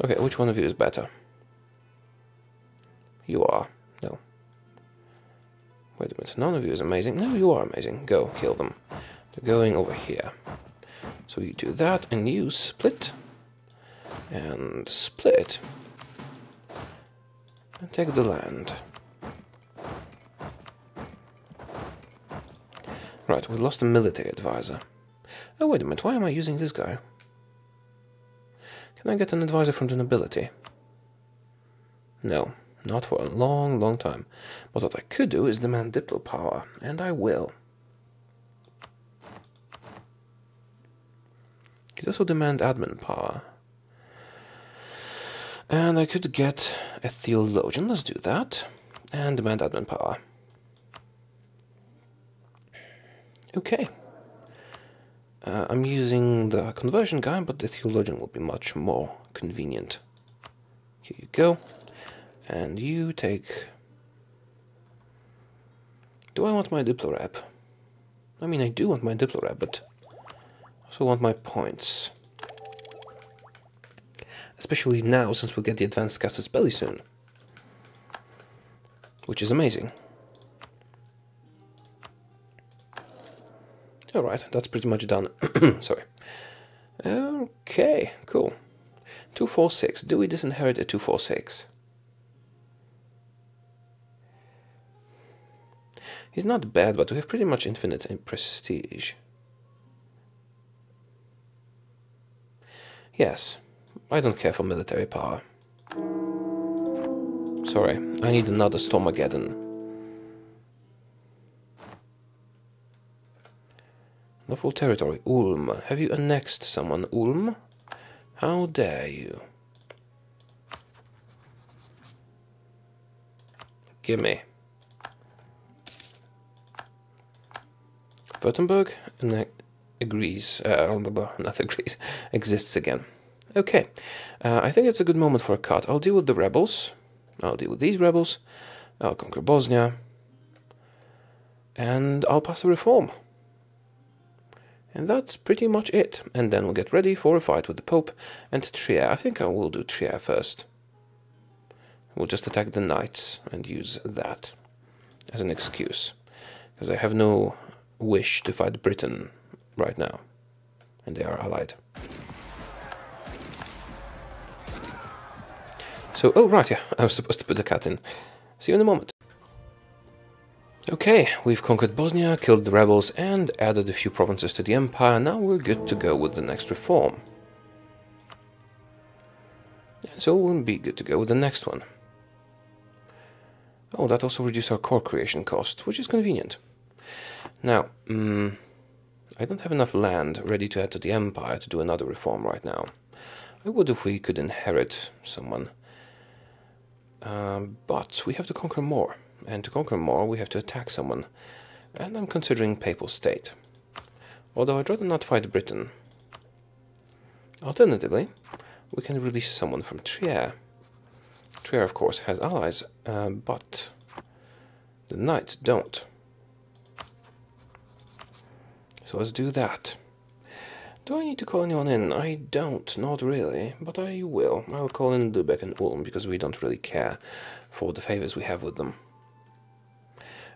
Okay, which one of you is better? You are. No. Wait a minute, none of you is amazing. No, you are amazing. Go, kill them. They're going over here. So you do that, and you split. And split. And take the land. Right, we lost a military advisor. Oh, wait a minute, why am I using this guy? Can I get an advisor from the nobility? No, not for a long, long time. But what I could do is demand diplo power, and I will. I could also demand admin power. And I could get a theologian, let's do that, and demand admin power. Okay. I'm using the conversion guy, but the theologian will be much more convenient. Here you go. And you take... Do I want my diplo rep? I mean, I do want my diplo rep, but I also want my points. Especially now, since we'll get the advanced casus belli soon. Which is amazing. Alright, that's pretty much done. Sorry. Okay, cool. 246. Do we disinherit a 246? He's not bad, but we have pretty much infinite in prestige. Yes, I don't care for military power. Sorry, I need another Stormageddon. Lawful territory, Ulm. Have you annexed someone, Ulm? How dare you? Gimme. Württemberg agrees, not agrees, exists again. Okay, I think it's a good moment for a cut. I'll deal with the rebels. I'll deal with these rebels. I'll conquer Bosnia. And I'll pass a reform. And that's pretty much it. And then we'll get ready for a fight with the Pope and Trier. I think I will do Trier first. We'll just attack the knights and use that as an excuse. Because I have no wish to fight Britain right now. And they are allied. So, oh right, yeah, I was supposed to put the cat in. See you in a moment. Okay, we've conquered Bosnia, killed the rebels, and added a few provinces to the empire. Now we're good to go with the next reform. So we'll be good to go with the next one. Oh, that also reduced our core creation cost, which is convenient. Now, I don't have enough land ready to add to the empire to do another reform right now. I would if we could inherit someone. But we have to conquer more. And to conquer more, we have to attack someone. And I'm considering Papal State. Although I'd rather not fight Britain. Alternatively, we can release someone from Trier. Trier, of course, has allies, but the knights don't. So let's do that. Do I need to call anyone in? I don't, not really, but I will. I'll call in Lübeck and Ulm, because we don't really care for the favors we have with them.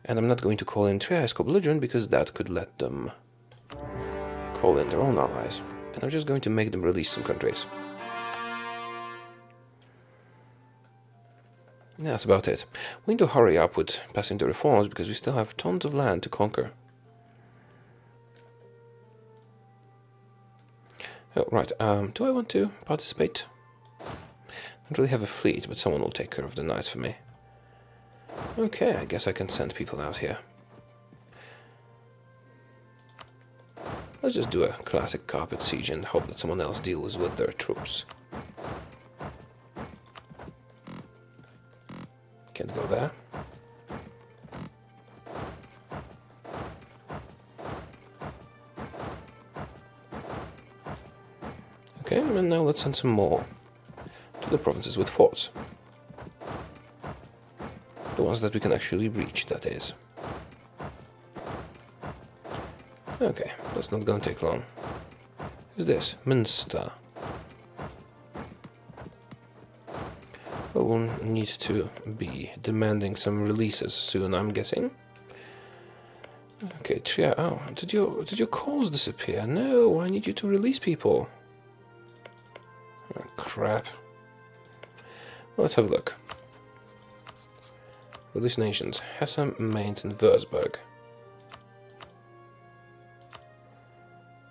And I'm not going to call in Trier as co-belligerent, because that could let them call in their own allies. And I'm just going to make them release some countries. Yeah, that's about it. We need to hurry up with passing the reforms, because we still have tons of land to conquer. Oh, right, do I want to participate? I don't really have a fleet, but someone will take care of the knights for me. Okay, I guess I can send people out here. Let's just do a classic carpet siege and hope that someone else deals with their troops. Can't go there. Okay, and now let's send some more to the provinces with forts. The ones that we can actually reach, that is. Okay, that's not gonna take long. Who's this? Münster. Well, we'll need to be demanding some releases soon, I'm guessing. Okay, Trier. Oh, did your cause disappear? No, I need you to release people. Oh, crap. Well, let's have a look. Release nations. Hesse, Mainz, and Würzburg.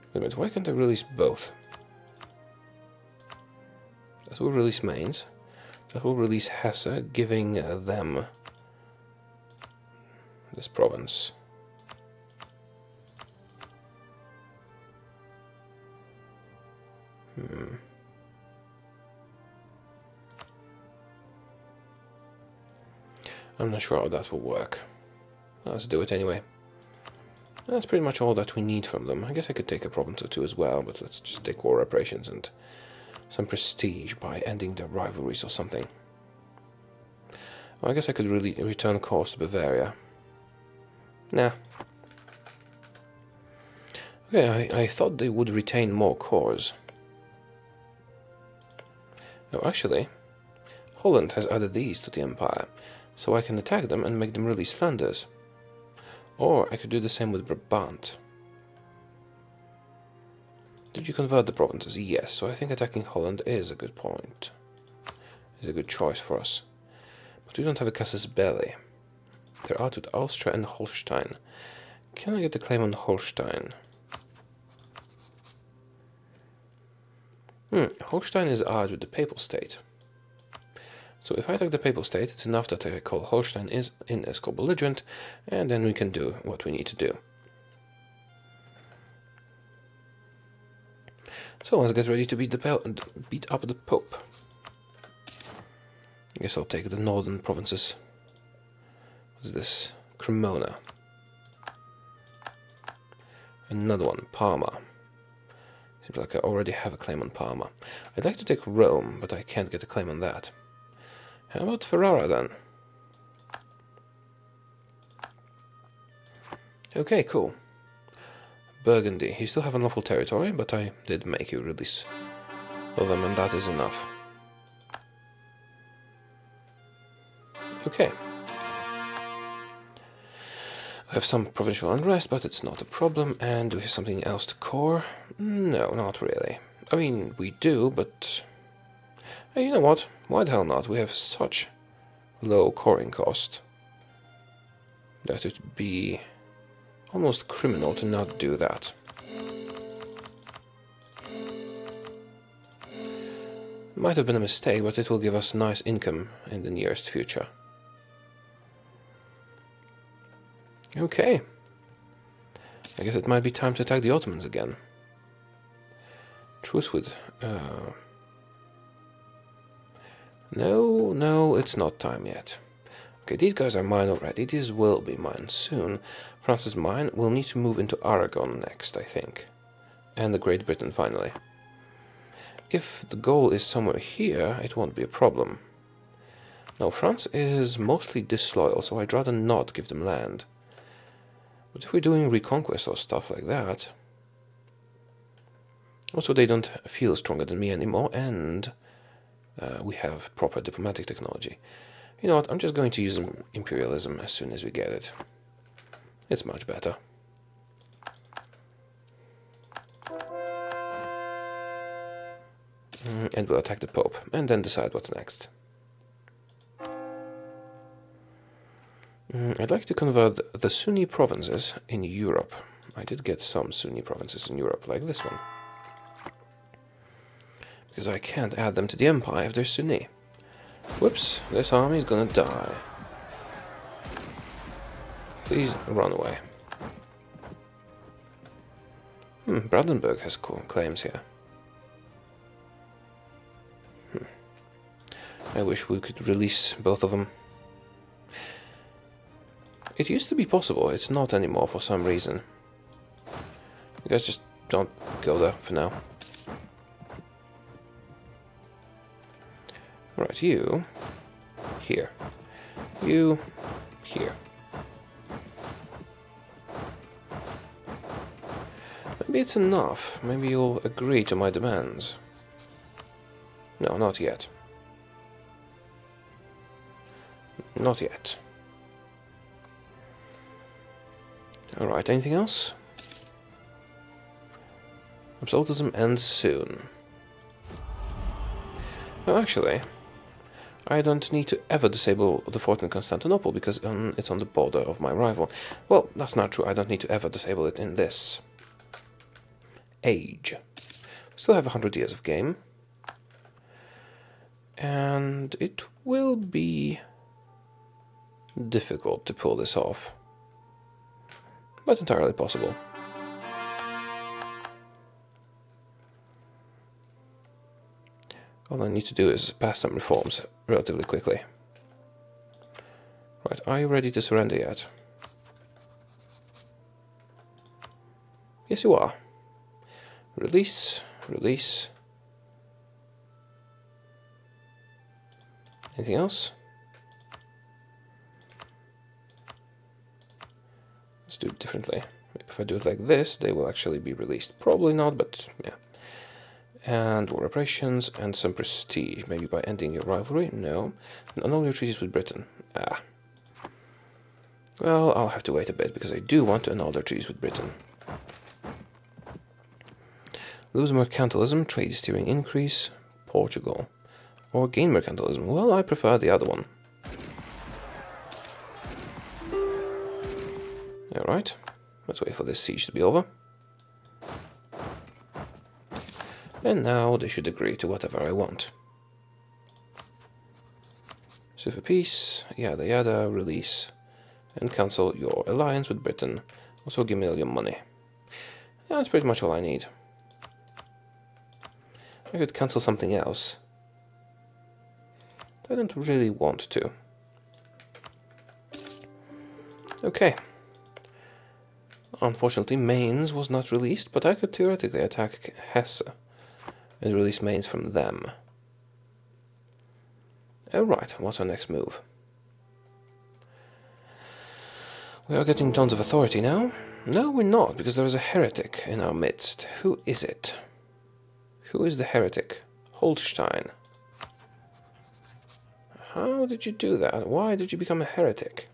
Wait a minute, why can't I release both? That will release Mainz. That will release Hesse, giving them this province. I'm not sure how that will work. Let's do it anyway. That's pretty much all that we need from them. I guess I could take a province or two as well, but let's just take war reparations and some prestige by ending their rivalries or something. Well, I guess I could really return cores to Bavaria. Nah. Okay, I thought they would retain more cores. No, actually, Holland has added these to the empire, so I can attack them and make them release Flanders. Or I could do the same with Brabant. Did you convert the provinces? Yes, so I think attacking Holland is a good point. Is a good choice for us. But we don't have a casus belli. They're out with Austria and Holstein. Can I get a claim on Holstein? Holstein is allied with the Papal State. So if I attack the Papal State, it's enough that I call Holstein is in as co-belligerent, and then we can do what we need to do. So let's get ready to beat up the Pope. I guess I'll take the northern provinces. What's this? Cremona. Another one, Parma. Seems like I already have a claim on Parma. I'd like to take Rome, but I can't get a claim on that. How about Ferrara then? Okay, cool. Burgundy. You still have an awful territory, but I did make you release of them, and that is enough. Okay. I have some provincial unrest, but it's not a problem. And do we have something else to core? No, not really. I mean, we do, but... you know what? Why the hell not? We have such low coring cost that it would be almost criminal to not do that. Might have been a mistake, but it will give us nice income in the nearest future. Okay. I guess it might be time to attack the Ottomans again. Truce with... No, it's not time yet. Okay, these guys are mine already. These will be mine soon. France is mine. We'll need to move into Aragon next, I think. And the Great Britain, finally. If the goal is somewhere here, it won't be a problem. Now, France is mostly disloyal, so I'd rather not give them land. But if we're doing reconquest or stuff like that... Also, they don't feel stronger than me anymore, and... we have proper diplomatic technology. You know what, I'm just going to use imperialism as soon as we get it. It's much better. And we'll attack the Pope, and then decide what's next. I'd like to convert the Sunni provinces in Europe. I did get some Sunni provinces in Europe, like this one. Because I can't add them to the empire if they're Sunni. Whoops, this army is gonna die. Please run away. Brandenburg has claims here. I wish we could release both of them. It used to be possible, it's not anymore for some reason. You guys just don't go there for now. Right, you here. You here. Maybe it's enough. Maybe you'll agree to my demands. No, not yet. Not yet. Alright, anything else? Absolutism ends soon. Well, actually, I don't need to ever disable the fort in Constantinople because it's on the border of my rival. Well, that's not true. I don't need to ever disable it in this age. Still have 100 years of game. And it will be difficult to pull this off. But entirely possible. All I need to do is pass some reforms relatively quickly. Right, are you ready to surrender yet? Yes, you are. Release, release. Anything else? Let's do it differently. If I do it like this, they will actually be released. Probably not, but yeah. And war reparations and some prestige. Maybe by ending your rivalry? No. Annul your treaties with Britain. Ah. Well, I'll have to wait a bit because I do want to annul their treaties with Britain. Lose mercantilism, trade steering increase, Portugal. Or gain mercantilism. Well, I prefer the other one. Alright. Let's wait for this siege to be over. And now they should agree to whatever I want. Sue for peace, yada yada, release. And cancel your alliance with Britain. Also give me all your money. Yeah, that's pretty much all I need. I could cancel something else. I don't really want to. Okay. Unfortunately, Mainz was not released, but I could theoretically attack Hesse and release Mainz from them. Alright, what's our next move? We are getting tons of authority now. No, we're not, because there is a heretic in our midst. Who is it? Who is the heretic? Holstein. How did you do that? Why did you become a heretic?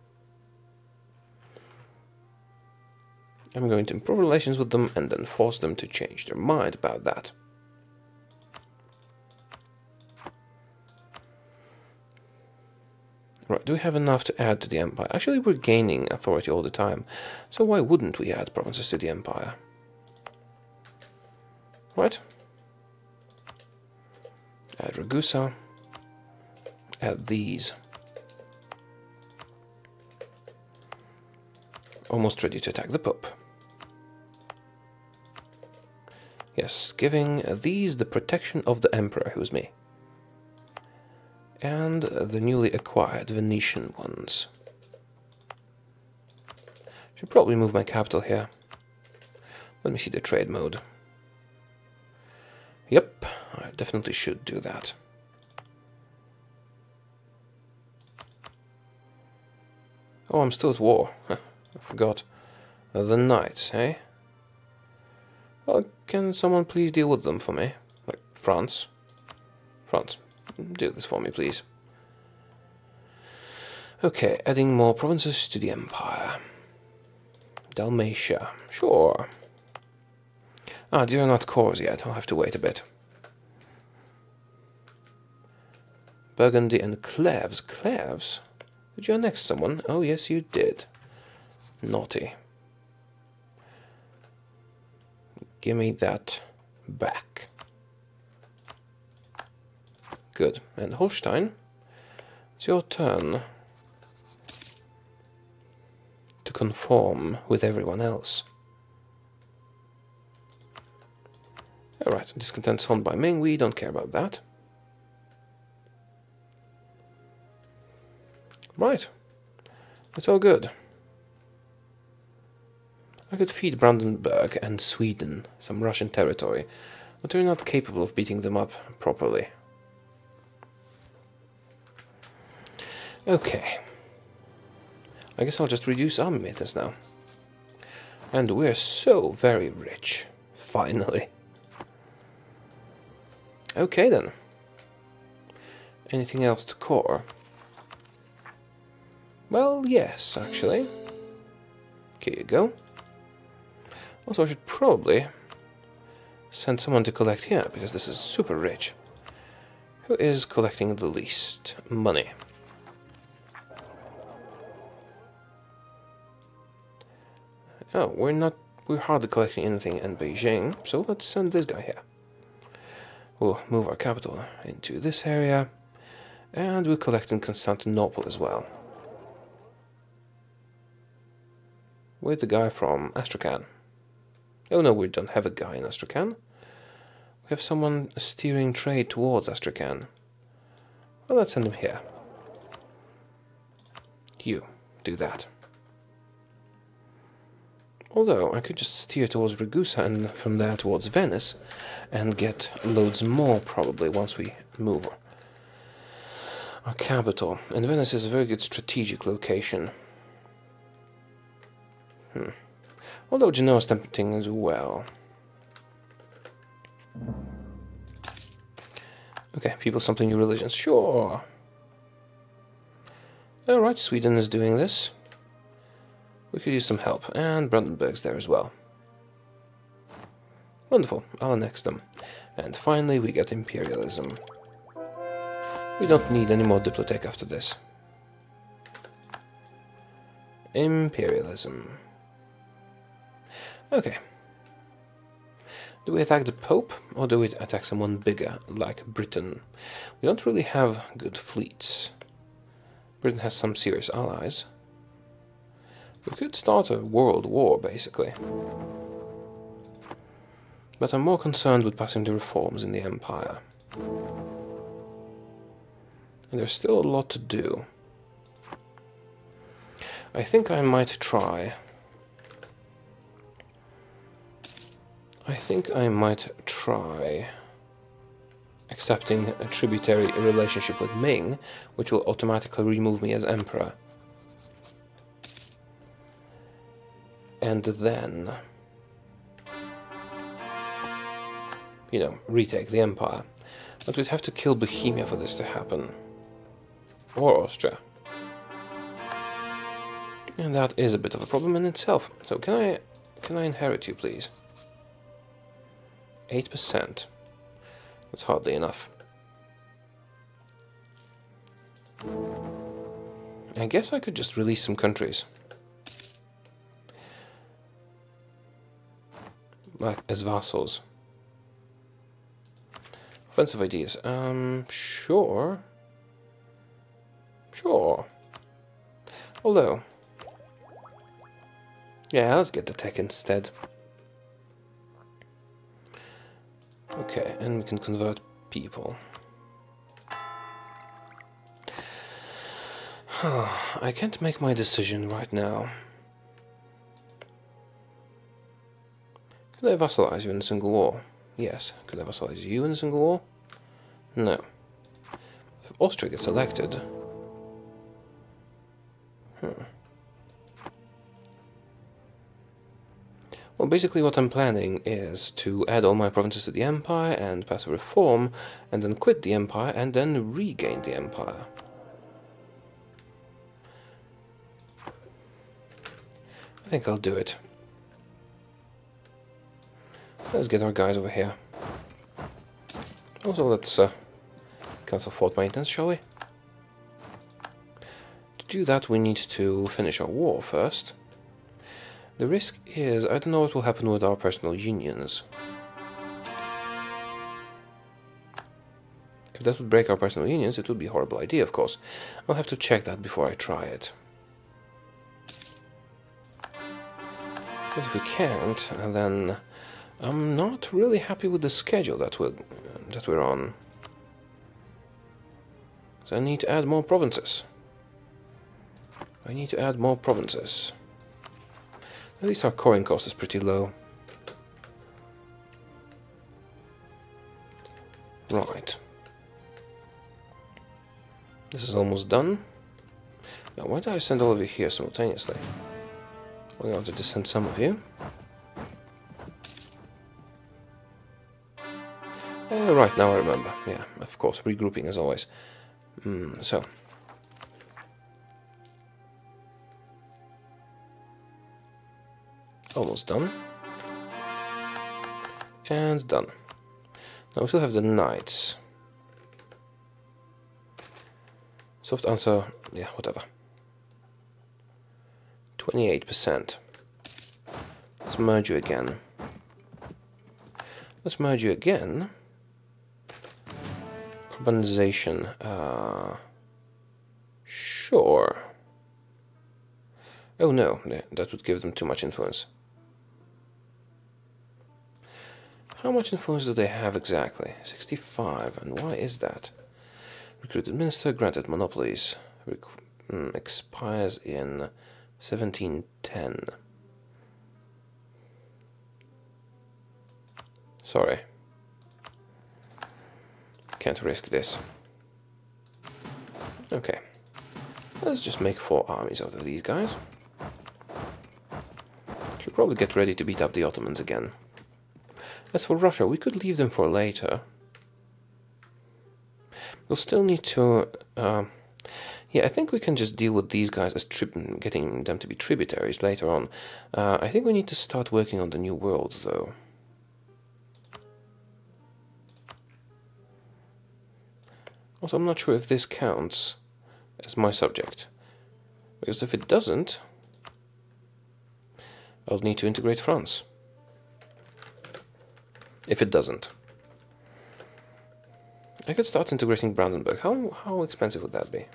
I'm going to improve relations with them and then force them to change their mind about that. Right, do we have enough to add to the empire? Actually, we're gaining authority all the time, so why wouldn't we add provinces to the empire? Right. Add Ragusa. Add these. Almost ready to attack the Pope. Yes, giving these the protection of the Emperor, who's me. And the newly acquired Venetian ones. Should probably move my capital here. Let me see the trade mode. Yep, I definitely should do that. Oh, I'm still at war. I forgot. The knights, eh? Well, can someone please deal with them for me? Like, France? France. Do this for me, please. Okay, adding more provinces to the empire. Dalmatia, sure. Ah, these are not cores yet, I'll have to wait a bit. Burgundy and Cleves. Cleves? Did you annex someone? Oh, yes, you did. Naughty. Give me that back. Good. And Holstein, it's your turn to conform with everyone else. Alright, discontents owned by Ming, we don't care about that. Right, it's all good. I could feed Brandenburg and Sweden some Russian territory, but we're not capable of beating them up properly. Okay. I guess I'll just reduce army maintenance now. And we're so very rich. Finally. Okay then. Anything else to core? Well, yes, actually. Here you go. Also, I should probably send someone to collect here, because this is super rich. Who is collecting the least money? Oh, we're hardly collecting anything in Beijing, so let's send this guy here. We'll move our capital into this area, and we'll collect in Constantinople as well. With the guy from Astrakhan. Oh no, we don't have a guy in Astrakhan. We have someone steering trade towards Astrakhan. Well, let's send him here. You, do that. Although, I could just steer towards Ragusa and from there towards Venice, and get loads more probably once we move our capital. And Venice is a very good strategic location. Although Genoa is tempting as well. Okay, people something new religions, sure. Alright, Sweden is doing this. We could use some help, and Brandenburg's there as well. Wonderful, I'll annex them. And finally we get imperialism. We don't need any more Diplomatic after this. Imperialism. Okay. Do we attack the Pope, or do we attack someone bigger, like Britain? We don't really have good fleets. Britain has some serious allies. We could start a world war, basically. But I'm more concerned with passing the reforms in the Empire. And there's still a lot to do. I think I might try... accepting a tributary relationship with Ming, which will automatically remove me as Emperor. And then, you know, retake the Empire. But we'd have to kill Bohemia for this to happen. Or Austria. And that is a bit of a problem in itself. So can I inherit you, please? 8%. That's hardly enough. I guess I could just release some countries. Like, as vassals. Offensive ideas. Sure. Sure. Although... yeah, let's get the tech instead. Okay, and we can convert people. I can't make my decision right now. Could I vassalize you in a single war? Yes. Could I vassalize you in a single war? No. If Austria gets elected... Well, basically what I'm planning is to add all my provinces to the Empire and pass a reform, and then quit the Empire and then regain the Empire. I think I'll do it. Let's get our guys over here. Also, let's cancel fort maintenance, shall we? To do that, we need to finish our war first. The risk is, I don't know what will happen with our personal unions. If that would break our personal unions, it would be a horrible idea, of course. I'll have to check that before I try it. But if we can't, then I'm not really happy with the schedule that we're on. So I need to add more provinces. At least our coring cost is pretty low. Right. This is almost done. Now, why did I send all of you here simultaneously? We're going to send some of you. Right, now I remember. Yeah, of course, regrouping as always. So... almost done. And done. Now we still have the knights. Soft answer, yeah, whatever. 28%. Let's merge you again. Urbanization. Sure. Oh no, that would give them too much influence. How much influence do they have exactly? 65, and why is that? Recruited minister, granted monopolies. Expires in 1710. Sorry. Can't risk this. Okay. Let's just make 4 armies out of these guys. Should probably get ready to beat up the Ottomans again. As for Russia, we could leave them for later. We'll still need to... yeah, I think we can just deal with these guys as getting them to be tributaries later on. I think we need to start working on the New World, though. Also, I'm not sure if this counts as my subject. Because if it doesn't, I'll need to integrate France. if it doesn't. I could start integrating Brandenburg. How expensive would that be?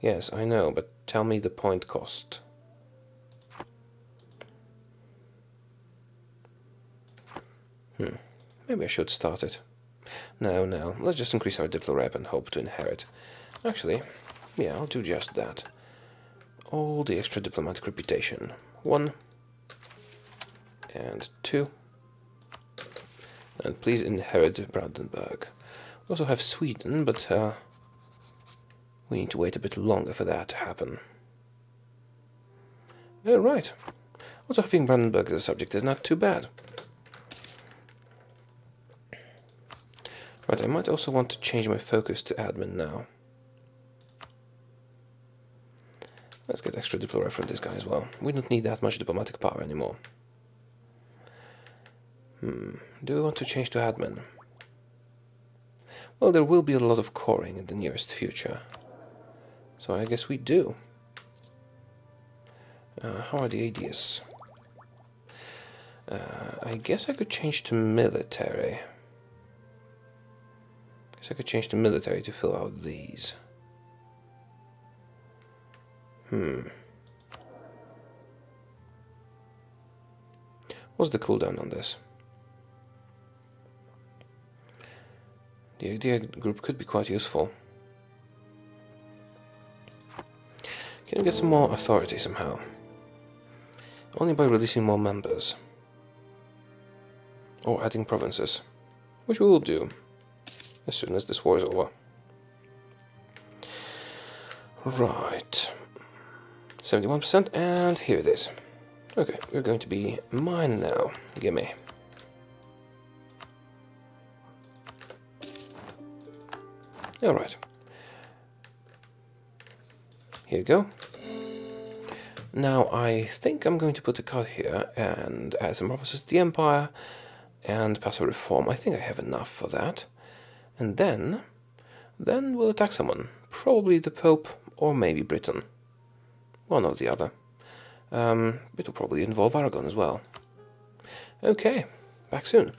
Yes, I know, but tell me the point cost. Maybe I should start it. No, let's just increase our Diplorep and hope to inherit. Actually, yeah, I'll do just that. All the extra diplomatic reputation. 1 and 2. And please inherit Brandenburg. We also have Sweden, but we need to wait a bit longer for that to happen. Oh, right. Also having Brandenburg as a subject is not too bad. Right, I might also want to change my focus to admin now. Let's get extra Diplorep from this guy as well. We don't need that much diplomatic power anymore. Do we want to change to admin? Well, there will be a lot of coring in the nearest future. So I guess we do. How are the ADs? I guess I could change to military. I could change to military to fill out these. What's the cooldown on this? The idea group could be quite useful. Can you get some more authority somehow? Only by releasing more members. Or adding provinces. Which we will do as soon as this war is over. Right. 71%, and here it is. Okay, we're going to be mine now. Gimme. Alright. Here you go. Now I think I'm going to put a cut here and add some provinces to the Empire and pass a reform. I think I have enough for that. And then we'll attack someone. Probably the Pope or maybe Britain. One or the other. It will probably involve Aragon as well. Okay, back soon.